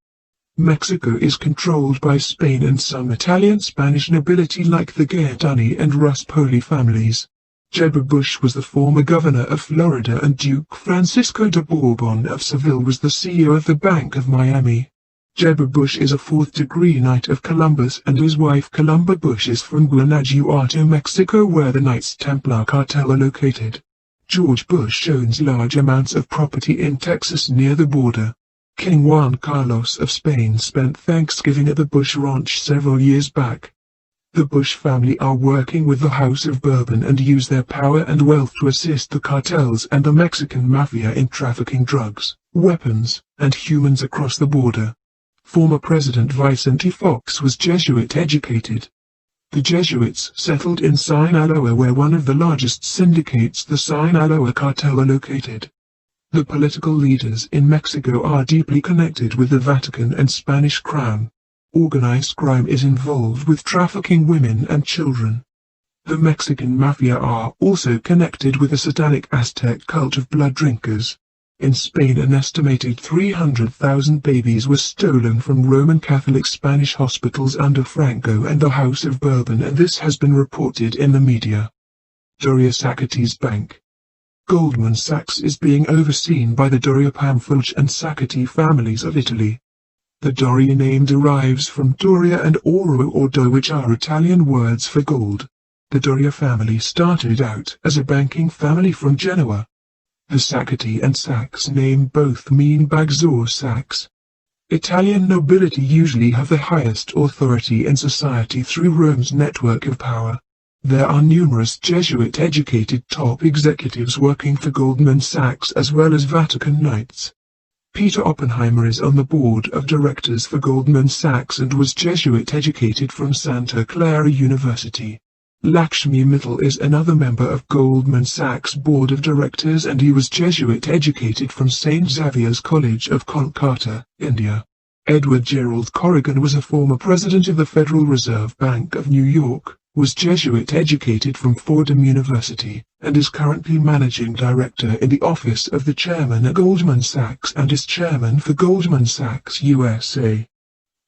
Mexico is controlled by Spain and some Italian-Spanish nobility like the Gaetani and Ruspoli families. Jeb Bush was the former governor of Florida, and Duke Francisco de Bourbon of Seville was the CEO of the Bank of Miami. Jeb Bush is a fourth-degree Knight of Columbus, and his wife Columba Bush is from Guanajuato, Mexico, where the Knights Templar cartel are located. George Bush owns large amounts of property in Texas near the border. King Juan Carlos of Spain spent Thanksgiving at the Bush Ranch several years back. The Bush family are working with the House of Bourbon and use their power and wealth to assist the cartels and the Mexican mafia in trafficking drugs, weapons, and humans across the border. Former President Vicente Fox was Jesuit educated. The Jesuits settled in Sinaloa, where one of the largest syndicates, the Sinaloa cartel, are located. The political leaders in Mexico are deeply connected with the Vatican and Spanish Crown. Organized crime is involved with trafficking women and children. The Mexican mafia are also connected with the satanic Aztec cult of blood drinkers. In Spain, an estimated 300,000 babies were stolen from Roman Catholic Spanish hospitals under Franco and the House of Bourbon, and this has been reported in the media. Doria Sacchett's Bank. Goldman Sachs is being overseen by the Doria Pamphilj and Sacchetti families of Italy. The Doria name derives from Doria and Oro or Do, which are Italian words for gold. The Doria family started out as a banking family from Genoa. The Sacchetti and Sachs name both mean bags or sacks. Italian nobility usually have the highest authority in society through Rome's network of power. There are numerous Jesuit-educated top executives working for Goldman Sachs as well as Vatican Knights. Peter Oppenheimer is on the board of directors for Goldman Sachs and was Jesuit-educated from Santa Clara University. Lakshmi Mittal is another member of Goldman Sachs' board of directors, and he was Jesuit-educated from St. Xavier's College of Kolkata, India. Edward Gerald Corrigan was a former president of the Federal Reserve Bank of New York, was Jesuit-educated from Fordham University, and is currently managing director in the office of the chairman at Goldman Sachs and is chairman for Goldman Sachs USA.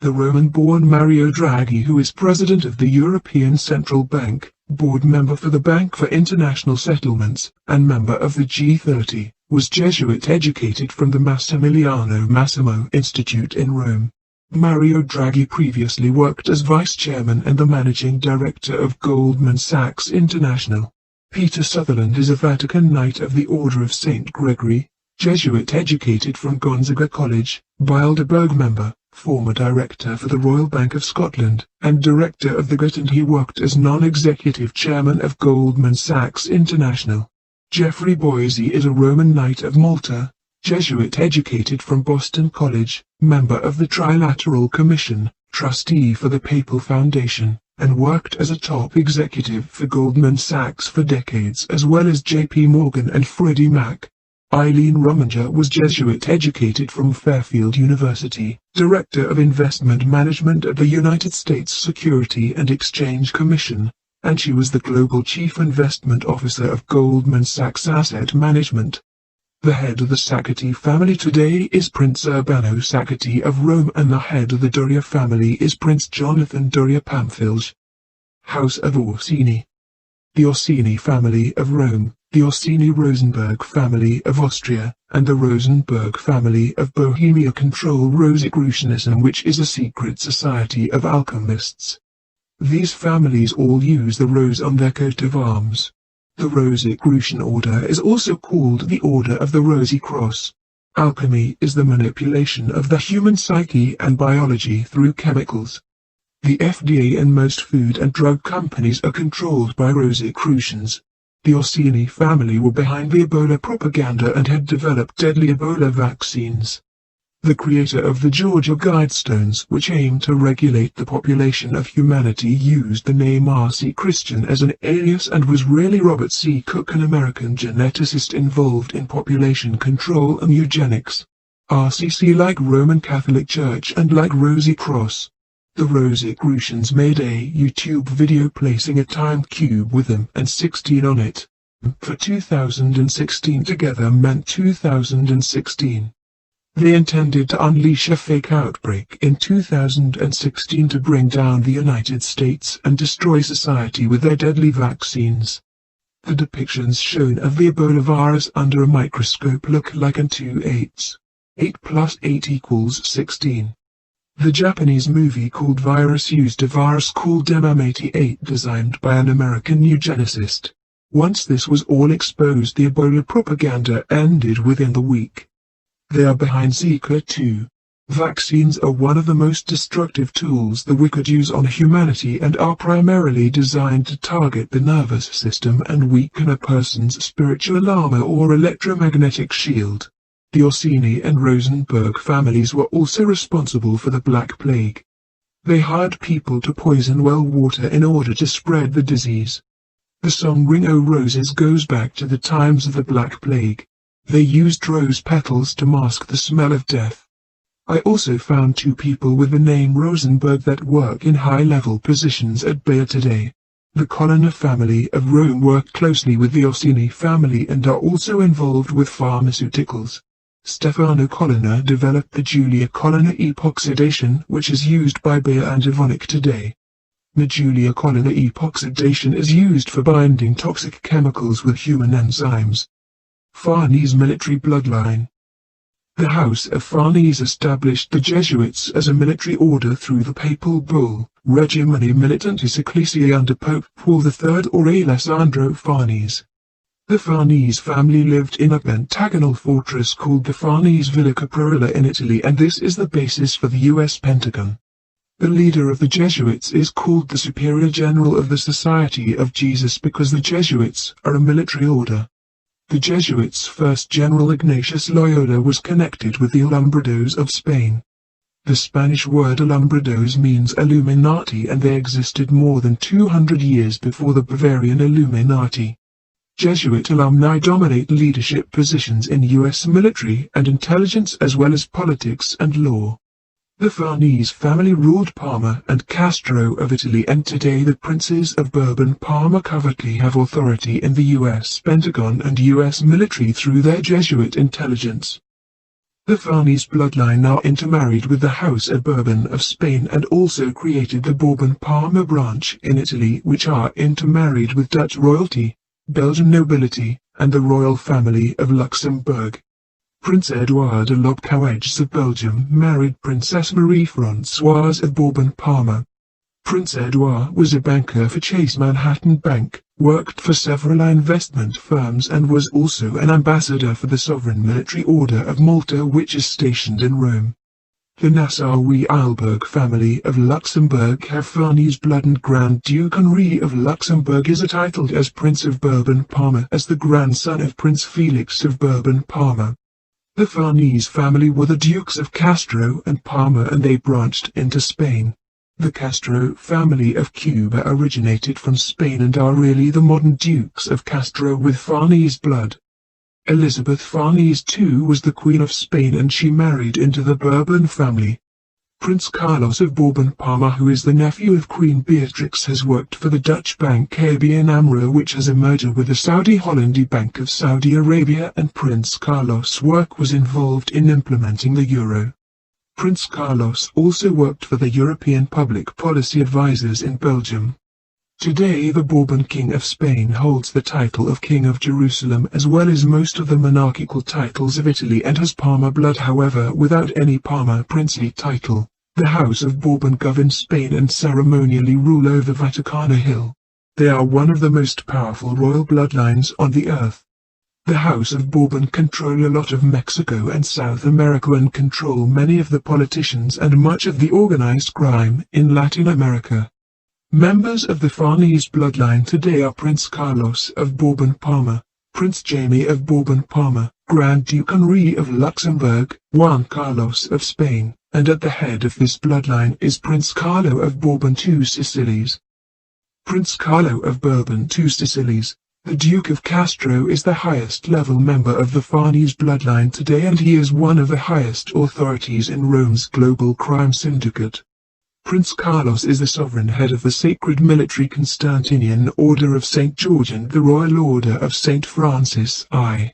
The Roman-born Mario Draghi, who is president of the European Central Bank, board member for the Bank for International Settlements, and member of the G30, was Jesuit-educated from the Massimiliano Massimo Institute in Rome. Mario Draghi previously worked as vice chairman and the managing director of Goldman Sachs International. Peter Sutherland is a Vatican Knight of the Order of St. Gregory, Jesuit-educated from Gonzaga College, Bilderberg member, former director for the Royal Bank of Scotland, and director of the GIT, and he worked as non-executive chairman of Goldman Sachs International. Jeffrey Boise is a Roman Knight of Malta, Jesuit-educated from Boston College, member of the Trilateral Commission, trustee for the Papal Foundation, and worked as a top executive for Goldman Sachs for decades as well as J.P. Morgan and Freddie Mac. Eileen Rominger was Jesuit-educated from Fairfield University, Director of Investment Management at the United States Security and Exchange Commission, and she was the Global Chief Investment Officer of Goldman Sachs Asset Management. The head of the Sacchetti family today is Prince Urbano Sacchetti of Rome, and the head of the Doria family is Prince Jonathan Doria Pamphilj. House of Orsini. The Orsini family of Rome, the Orsini-Rosenberg family of Austria, and the Rosenberg family of Bohemia control Rosicrucianism, which is a secret society of alchemists. These families all use the rose on their coat of arms. The Rosicrucian order is also called the Order of the Rosy Cross. Alchemy is the manipulation of the human psyche and biology through chemicals. The FDA and most food and drug companies are controlled by Rosicrucians. The Orsini family were behind the Ebola propaganda and had developed deadly Ebola vaccines. The creator of the Georgia Guidestones, which aim to regulate the population of humanity, used the name R.C. Christian as an alias and was really Robert C. Cook, an American geneticist involved in population control and eugenics. RCC like Roman Catholic Church and like Rosy Cross. The Rosicrucians made a YouTube video placing a time cube with them and 16 on it. For 2016 together meant 2016. They intended to unleash a fake outbreak in 2016 to bring down the United States and destroy society with their deadly vaccines. The depictions shown of the Ebola virus under a microscope look like an 2 8s. 8 plus 8 equals 16. The Japanese movie called Virus used a virus called MM88 designed by an American eugenicist. Once this was all exposed, the Ebola propaganda ended within the week. They are behind Zika too. Vaccines are one of the most destructive tools the wicked use on humanity and are primarily designed to target the nervous system and weaken a person's spiritual armor or electromagnetic shield. The Orsini and Rosenberg families were also responsible for the Black Plague. They hired people to poison well water in order to spread the disease. The song Ring O' Roses goes back to the times of the Black Plague. They used rose petals to mask the smell of death. I also found 2 people with the name Rosenberg that work in high-level positions at Bayer today. The Colonna family of Rome work closely with the Orsini family and are also involved with pharmaceuticals. Stefano Colonna developed the Julia Colonna epoxidation, which is used by Bayer and Evonik today. The Julia Colonna epoxidation is used for binding toxic chemicals with human enzymes. Farnese military bloodline. The House of Farnese established the Jesuits as a military order through the papal bull, Regimini Militantis Ecclesiae under Pope Paul III or Alessandro Farnese. The Farnese family lived in a pentagonal fortress called the Farnese Villa Capriola in Italy, and this is the basis for the U.S. Pentagon. The leader of the Jesuits is called the Superior General of the Society of Jesus because the Jesuits are a military order. The Jesuits' first general Ignatius Loyola was connected with the Alumbrados of Spain. The Spanish word Alumbrados means Illuminati, and they existed more than 200 years before the Bavarian Illuminati. Jesuit alumni dominate leadership positions in U.S. military and intelligence as well as politics and law. The Farnese family ruled Parma and Castro of Italy, and today the princes of Bourbon Parma covertly have authority in the U.S. Pentagon and U.S. military through their Jesuit intelligence. The Farnese bloodline are intermarried with the House of Bourbon of Spain and also created the Bourbon Parma branch in Italy, which are intermarried with Dutch royalty, Belgian nobility, and the royal family of Luxembourg. Prince Edouard de Lobkowicz of Belgium married Princess Marie-Françoise of Bourbon-Parma. Prince Edouard was a banker for Chase Manhattan Bank, worked for several investment firms, and was also an ambassador for the Sovereign Military Order of Malta, which is stationed in Rome. The Nassau-Weilburg family of Luxembourg have Farnese blood, and Grand Duke Henri of Luxembourg is titled as Prince of Bourbon-Parma as the grandson of Prince Felix of Bourbon-Parma. The Farnese family were the Dukes of Castro and Parma, and they branched into Spain. The Castro family of Cuba originated from Spain and are really the modern Dukes of Castro with Farnese blood. Elizabeth Farnese too was the Queen of Spain, and she married into the Bourbon family. Prince Carlos of Bourbon-Parma, who is the nephew of Queen Beatrix, has worked for the Dutch bank ABN AMRO, which has a merger with the Saudi-Hollandi Bank of Saudi Arabia, and Prince Carlos' work was involved in implementing the euro. Prince Carlos also worked for the European Public Policy Advisors in Belgium. Today the Bourbon King of Spain holds the title of King of Jerusalem as well as most of the monarchical titles of Italy, and has Parma blood, however without any Parma princely title. The House of Bourbon govern Spain and ceremonially rule over Vaticana Hill. They are one of the most powerful royal bloodlines on the earth. The House of Bourbon control a lot of Mexico and South America and control many of the politicians and much of the organized crime in Latin America. Members of the Farnese bloodline today are Prince Carlos of Bourbon-Parma, Prince Jaime of Bourbon-Parma, Grand Duke Henri of Luxembourg, Juan Carlos of Spain, and at the head of this bloodline is Prince Carlo of Bourbon Two Sicilies. Prince Carlo of Bourbon Two Sicilies, the Duke of Castro, is the highest-level member of the Farnese bloodline today, and he is one of the highest authorities in Rome's global crime syndicate. Prince Carlos is the sovereign head of the Sacred Military Constantinian Order of St. George and the Royal Order of St. Francis I.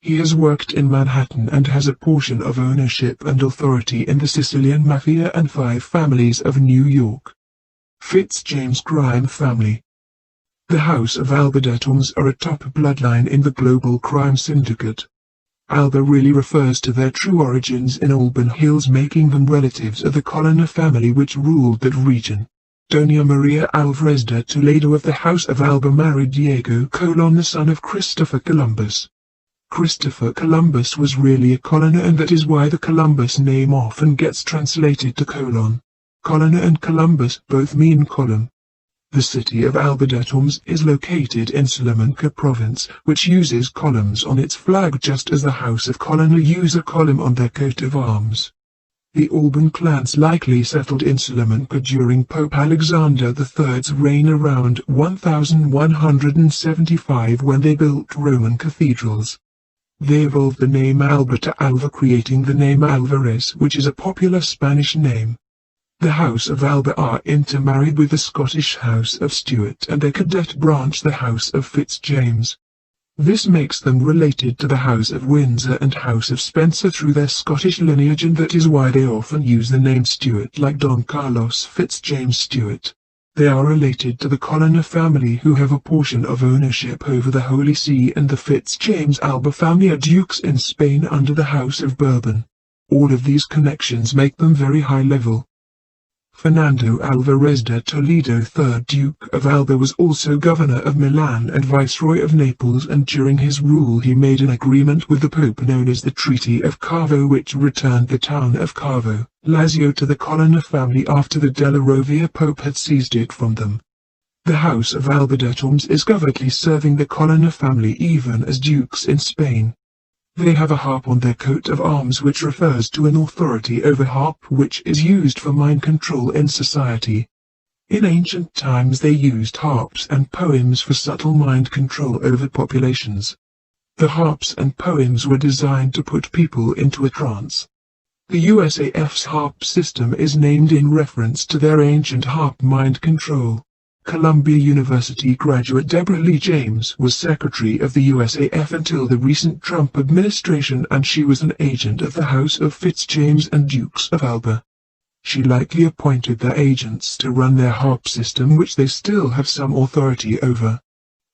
He has worked in Manhattan and has a portion of ownership and authority in the Sicilian Mafia and 5 families of New York. Fitz-James crime family. The House of Albadatons are a top bloodline in the global crime syndicate. Alba really refers to their true origins in Auburn Hills, making them relatives of the Colonna family which ruled that region. Doña Maria Alvarez de Toledo of the House of Alba married Diego Colon, the son of Christopher Columbus. Christopher Columbus was really a colonist, and that is why the Columbus name often gets translated to colon. Colonist and Columbus both mean column. The city of Alberta-Toms is located in Salamanca province, which uses columns on its flag just as the House of Colonna use a column on their coat of arms. The Alban clans likely settled in Salamanca during Pope Alexander III's reign around 1175 when they built Roman cathedrals. They evolved the name Alba to Alva, creating the name Alvarez, which is a popular Spanish name. The House of Alba are intermarried with the Scottish House of Stuart and their cadet branch the House of Fitzjames. This makes them related to the House of Windsor and House of Spencer through their Scottish lineage, and that is why they often use the name Stuart, like Don Carlos Fitzjames Stuart. They are related to the Colonna family, who have a portion of ownership over the Holy See, and the Fitzjames Alba family are dukes in Spain under the House of Bourbon. All of these connections make them very high level. Fernando Alvarez de Toledo, 3rd Duke of Alba, was also governor of Milan and viceroy of Naples, and during his rule he made an agreement with the Pope known as the Treaty of Cavo, which returned the town of Cavo, Lazio, to the Colonna family after the Della Rovere Pope had seized it from them. The House of Alba-de-Toms is covertly serving the Colonna family even as dukes in Spain. They have a harp on their coat of arms, which refers to an authority over harp which is used for mind control in society. In ancient times they used harps and poems for subtle mind control over populations. The harps and poems were designed to put people into a trance. The USAF's harp system is named in reference to their ancient harp mind control. Columbia University graduate Deborah Lee James was secretary of the USAF until the recent Trump administration, and she was an agent of the House of Fitzjames and Dukes of Alba. She likely appointed their agents to run their harp system, which they still have some authority over.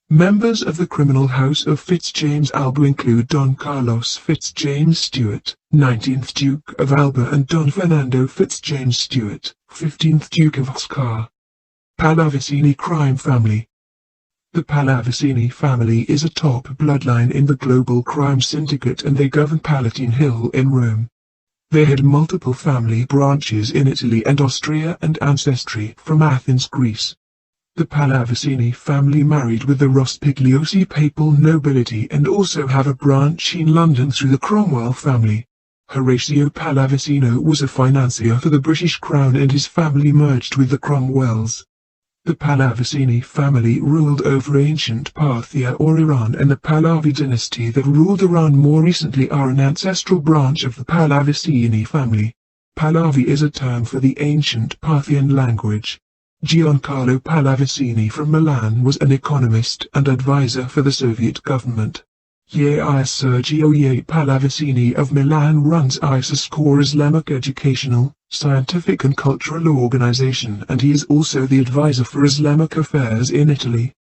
Members of the criminal House of Fitzjames Alba include Don Carlos Fitzjames Stuart, 19th Duke of Alba, and Don Fernando Fitzjames Stuart, 15th Duke of Oscar. Pallavicini crime family. The Pallavicini family is a top bloodline in the global crime syndicate, and they govern Palatine Hill in Rome. They had multiple family branches in Italy and Austria and ancestry from Athens, Greece. The Pallavicini family married with the Rospigliosi papal nobility and also have a branch in London through the Cromwell family. Horatio Pallavicino was a financier for the British Crown, and his family merged with the Cromwells. The Pallavicini family ruled over ancient Parthia or Iran, and the Pahlavi dynasty that ruled Iran more recently are an ancestral branch of the Pallavicini family. Pahlavi is a term for the ancient Parthian language. Giancarlo Pallavicini from Milan was an economist and advisor for the Soviet government. Sergio Pallavicini of Milan runs ISIS Core Islamic educational, scientific and cultural organization, and he is also the advisor for Islamic affairs in Italy.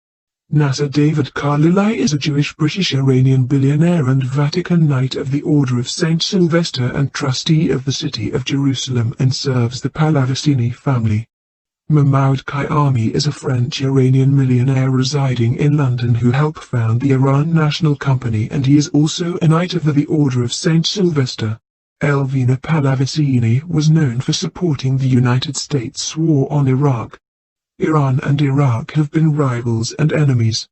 Nasser David Khalili is a Jewish British-Iranian billionaire and Vatican Knight of the Order of St. Sylvester and trustee of the City of Jerusalem, and serves the Pallavicini family. Mahmoud Kayami is a French-Iranian millionaire residing in London who helped found the Iran National Company, and he is also a Knight of the Order of St. Sylvester. Elvina Pallavicini was known for supporting the United States' war on Iraq. Iran and Iraq have been rivals and enemies.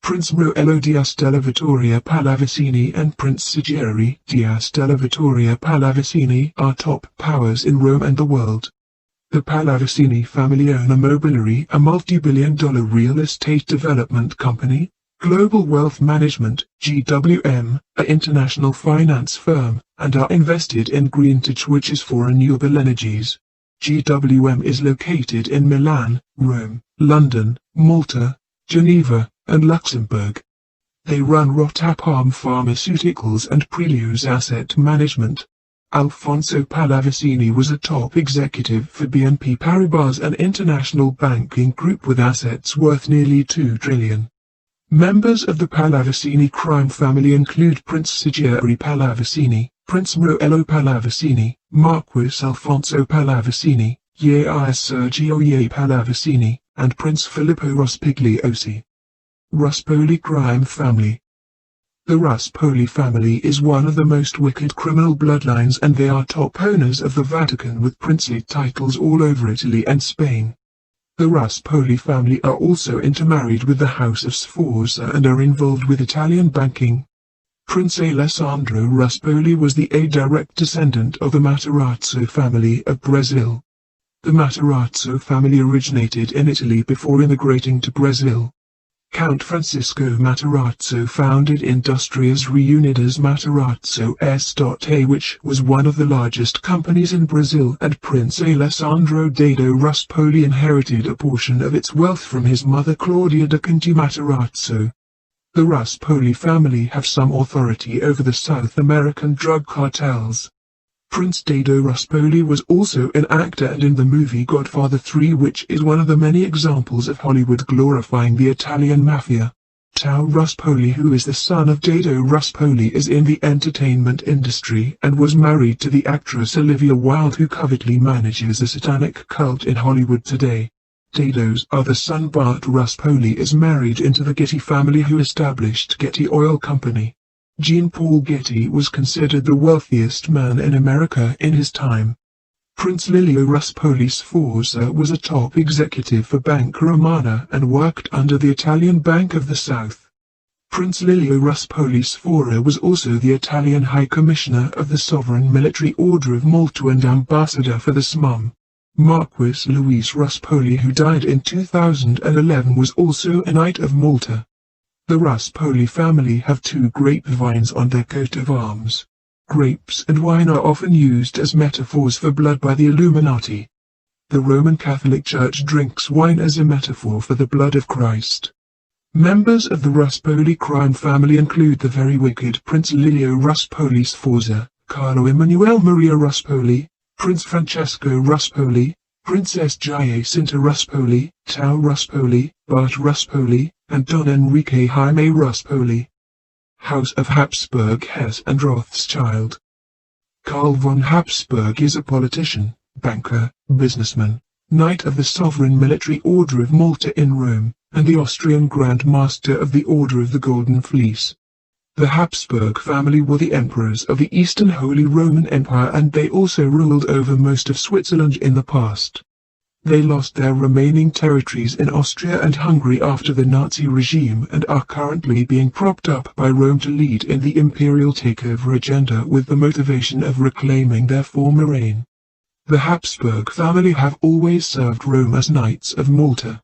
Prince Roello Dias della Vittoria Pallavicini and Prince Sigeri Dias della Vittoria Pallavicini are top powers in Rome and the world. The Pallavicini family own Immobiliare, a multi-billion-dollar real estate development company, Global Wealth Management, GWM, an international finance firm, and are invested in Greentech, which is for renewable energies. GWM is located in Milan, Rome, London, Malta, Geneva, and Luxembourg. They run Rotapalm Pharmaceuticals and Prelios Asset Management. Alfonso Pallavicini was a top executive for BNP Paribas, an international banking group with assets worth nearly $2 trillion. Members of the Pallavicini crime family include Prince Sigeri Pallavicini, Prince Roello Pallavicini, Marquis Alfonso Pallavicini, Sergio Pallavicini, and Prince Filippo Rospigliosi. Ruspoli crime family. The Ruspoli family is one of the most wicked criminal bloodlines, and they are top owners of the Vatican with princely titles all over Italy and Spain. The Ruspoli family are also intermarried with the House of Sforza and are involved with Italian banking. Prince Alessandro Ruspoli was a direct descendant of the Matarazzo family of Brazil. The Matarazzo family originated in Italy before immigrating to Brazil. Count Francisco Matarazzo founded Industrias Reunidas Matarazzo S.A., which was one of the largest companies in Brazil, and Prince Alessandro Dado Ruspoli inherited a portion of its wealth from his mother Claudia da Conti Matarazzo. The Ruspoli family have some authority over the South American drug cartels. Prince Dado Ruspoli was also an actor and in the movie Godfather 3, which is one of the many examples of Hollywood glorifying the Italian mafia. Tao Ruspoli, who is the son of Dado Ruspoli, is in the entertainment industry and was married to the actress Olivia Wilde, who covertly manages a satanic cult in Hollywood today. Dado's other son Bart Ruspoli is married into the Getty family, who established Getty Oil Company. Jean-Paul Getty was considered the wealthiest man in America in his time. Prince Lelio Ruspoli Sforza was a top executive for Banca Romana and worked under the Italian Bank of the South. Prince Lelio Ruspoli Sforza was also the Italian High Commissioner of the Sovereign Military Order of Malta and ambassador for the SMUM. Marquis Luis Ruspoli, who died in 2011, was also a Knight of Malta. The Ruspoli family have two grapevines on their coat of arms. Grapes and wine are often used as metaphors for blood by the Illuminati. The Roman Catholic Church drinks wine as a metaphor for the blood of Christ. Members of the Ruspoli crime family include the very wicked Prince Lelio Ruspoli Sforza, Carlo Emanuele Maria Ruspoli, Prince Francesco Ruspoli, Princess Giacinta Ruspoli, Tao Ruspoli, Bart Ruspoli, and Don Enrique Jaime Ruspoli. House of Habsburg, Hesse and Rothschild. Karl von Habsburg is a politician, banker, businessman, Knight of the Sovereign Military Order of Malta in Rome, and the Austrian Grand Master of the Order of the Golden Fleece. The Habsburg family were the emperors of the Eastern Holy Roman Empire, and they also ruled over most of Switzerland in the past. They lost their remaining territories in Austria and Hungary after the Nazi regime and are currently being propped up by Rome to lead in the imperial takeover agenda with the motivation of reclaiming their former reign. The Habsburg family have always served Rome as Knights of Malta.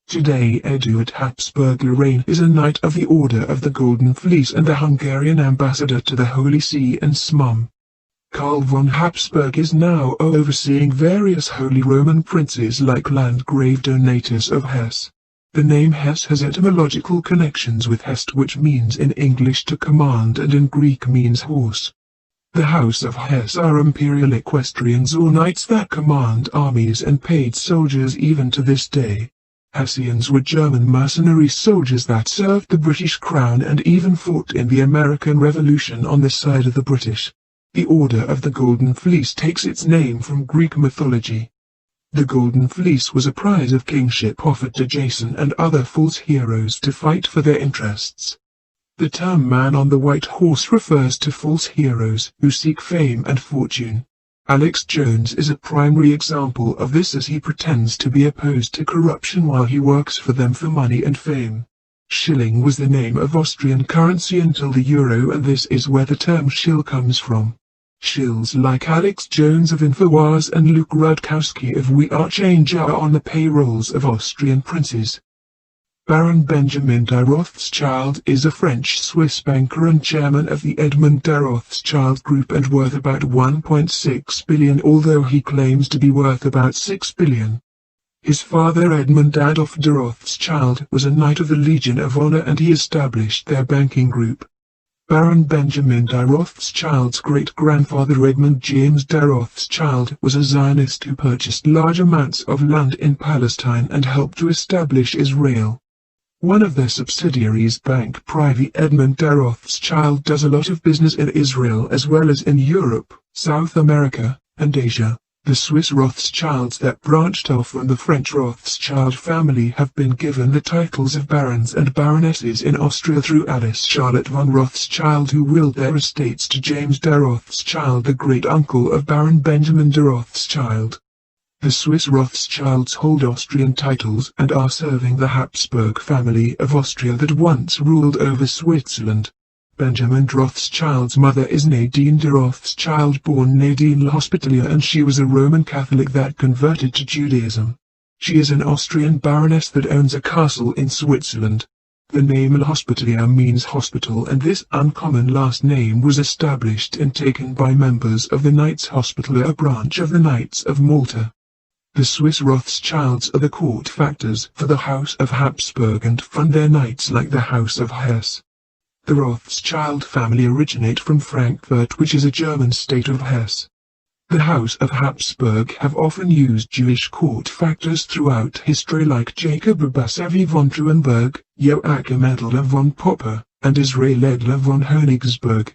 Today Eduard Habsburg Lorraine is a Knight of the Order of the Golden Fleece and the Hungarian ambassador to the Holy See and SMUM. Karl von Habsburg is now overseeing various Holy Roman princes like Landgrave Donatus of Hesse. The name Hesse has etymological connections with Hest, which means in English to command and in Greek means horse. The House of Hesse are imperial equestrians or knights that command armies and paid soldiers even to this day. Hessians were German mercenary soldiers that served the British Crown and even fought in the American Revolution on the side of the British. The Order of the Golden Fleece takes its name from Greek mythology. The Golden Fleece was a prize of kingship offered to Jason and other false heroes to fight for their interests. The term man on the white horse refers to false heroes who seek fame and fortune. Alex Jones is a primary example of this, as he pretends to be opposed to corruption while he works for them for money and fame. Shilling was the name of Austrian currency until the euro, and this is where the term shill comes from. Shills like Alex Jones of InfoWars and Luke Rudkowski of We Are Change are on the payrolls of Austrian princes. Baron Benjamin de Rothschild is a French-Swiss banker and chairman of the Edmond de Rothschild Group and worth about 1.6 billion, although he claims to be worth about 6 billion. His father Edmund Adolf de Rothschild was a Knight of the Legion of Honor, and he established their banking group. Baron Benjamin de Rothschild's great-grandfather Edmund James de Rothschild was a Zionist who purchased large amounts of land in Palestine and helped to establish Israel. One of their subsidiaries, Bank Private Edmund de Rothschild, does a lot of business in Israel as well as in Europe, South America, and Asia. The Swiss Rothschilds that branched off from the French Rothschild family have been given the titles of barons and baronesses in Austria through Alice Charlotte von Rothschild, who willed their estates to James de Rothschild, the great-uncle of Baron Benjamin de Rothschild. The Swiss Rothschilds hold Austrian titles and are serving the Habsburg family of Austria that once ruled over Switzerland. Benjamin Rothschild's mother is Nadine de Rothschild, born Nadine L'Hospitalier, and she was a Roman Catholic that converted to Judaism. She is an Austrian baroness that owns a castle in Switzerland. The name L'Hospitalier means hospital, and this uncommon last name was established and taken by members of the Knights Hospitaller, a branch of the Knights of Malta. The Swiss Rothschilds are the court factors for the House of Habsburg and fund their knights like the House of Hesse. The Rothschild family originate from Frankfurt, which is a German state of Hesse. The House of Habsburg have often used Jewish court factors throughout history, like Jacob Basavi von Trauenberg, Joachim Edler von Popper, and Israel Edler von Königsberg.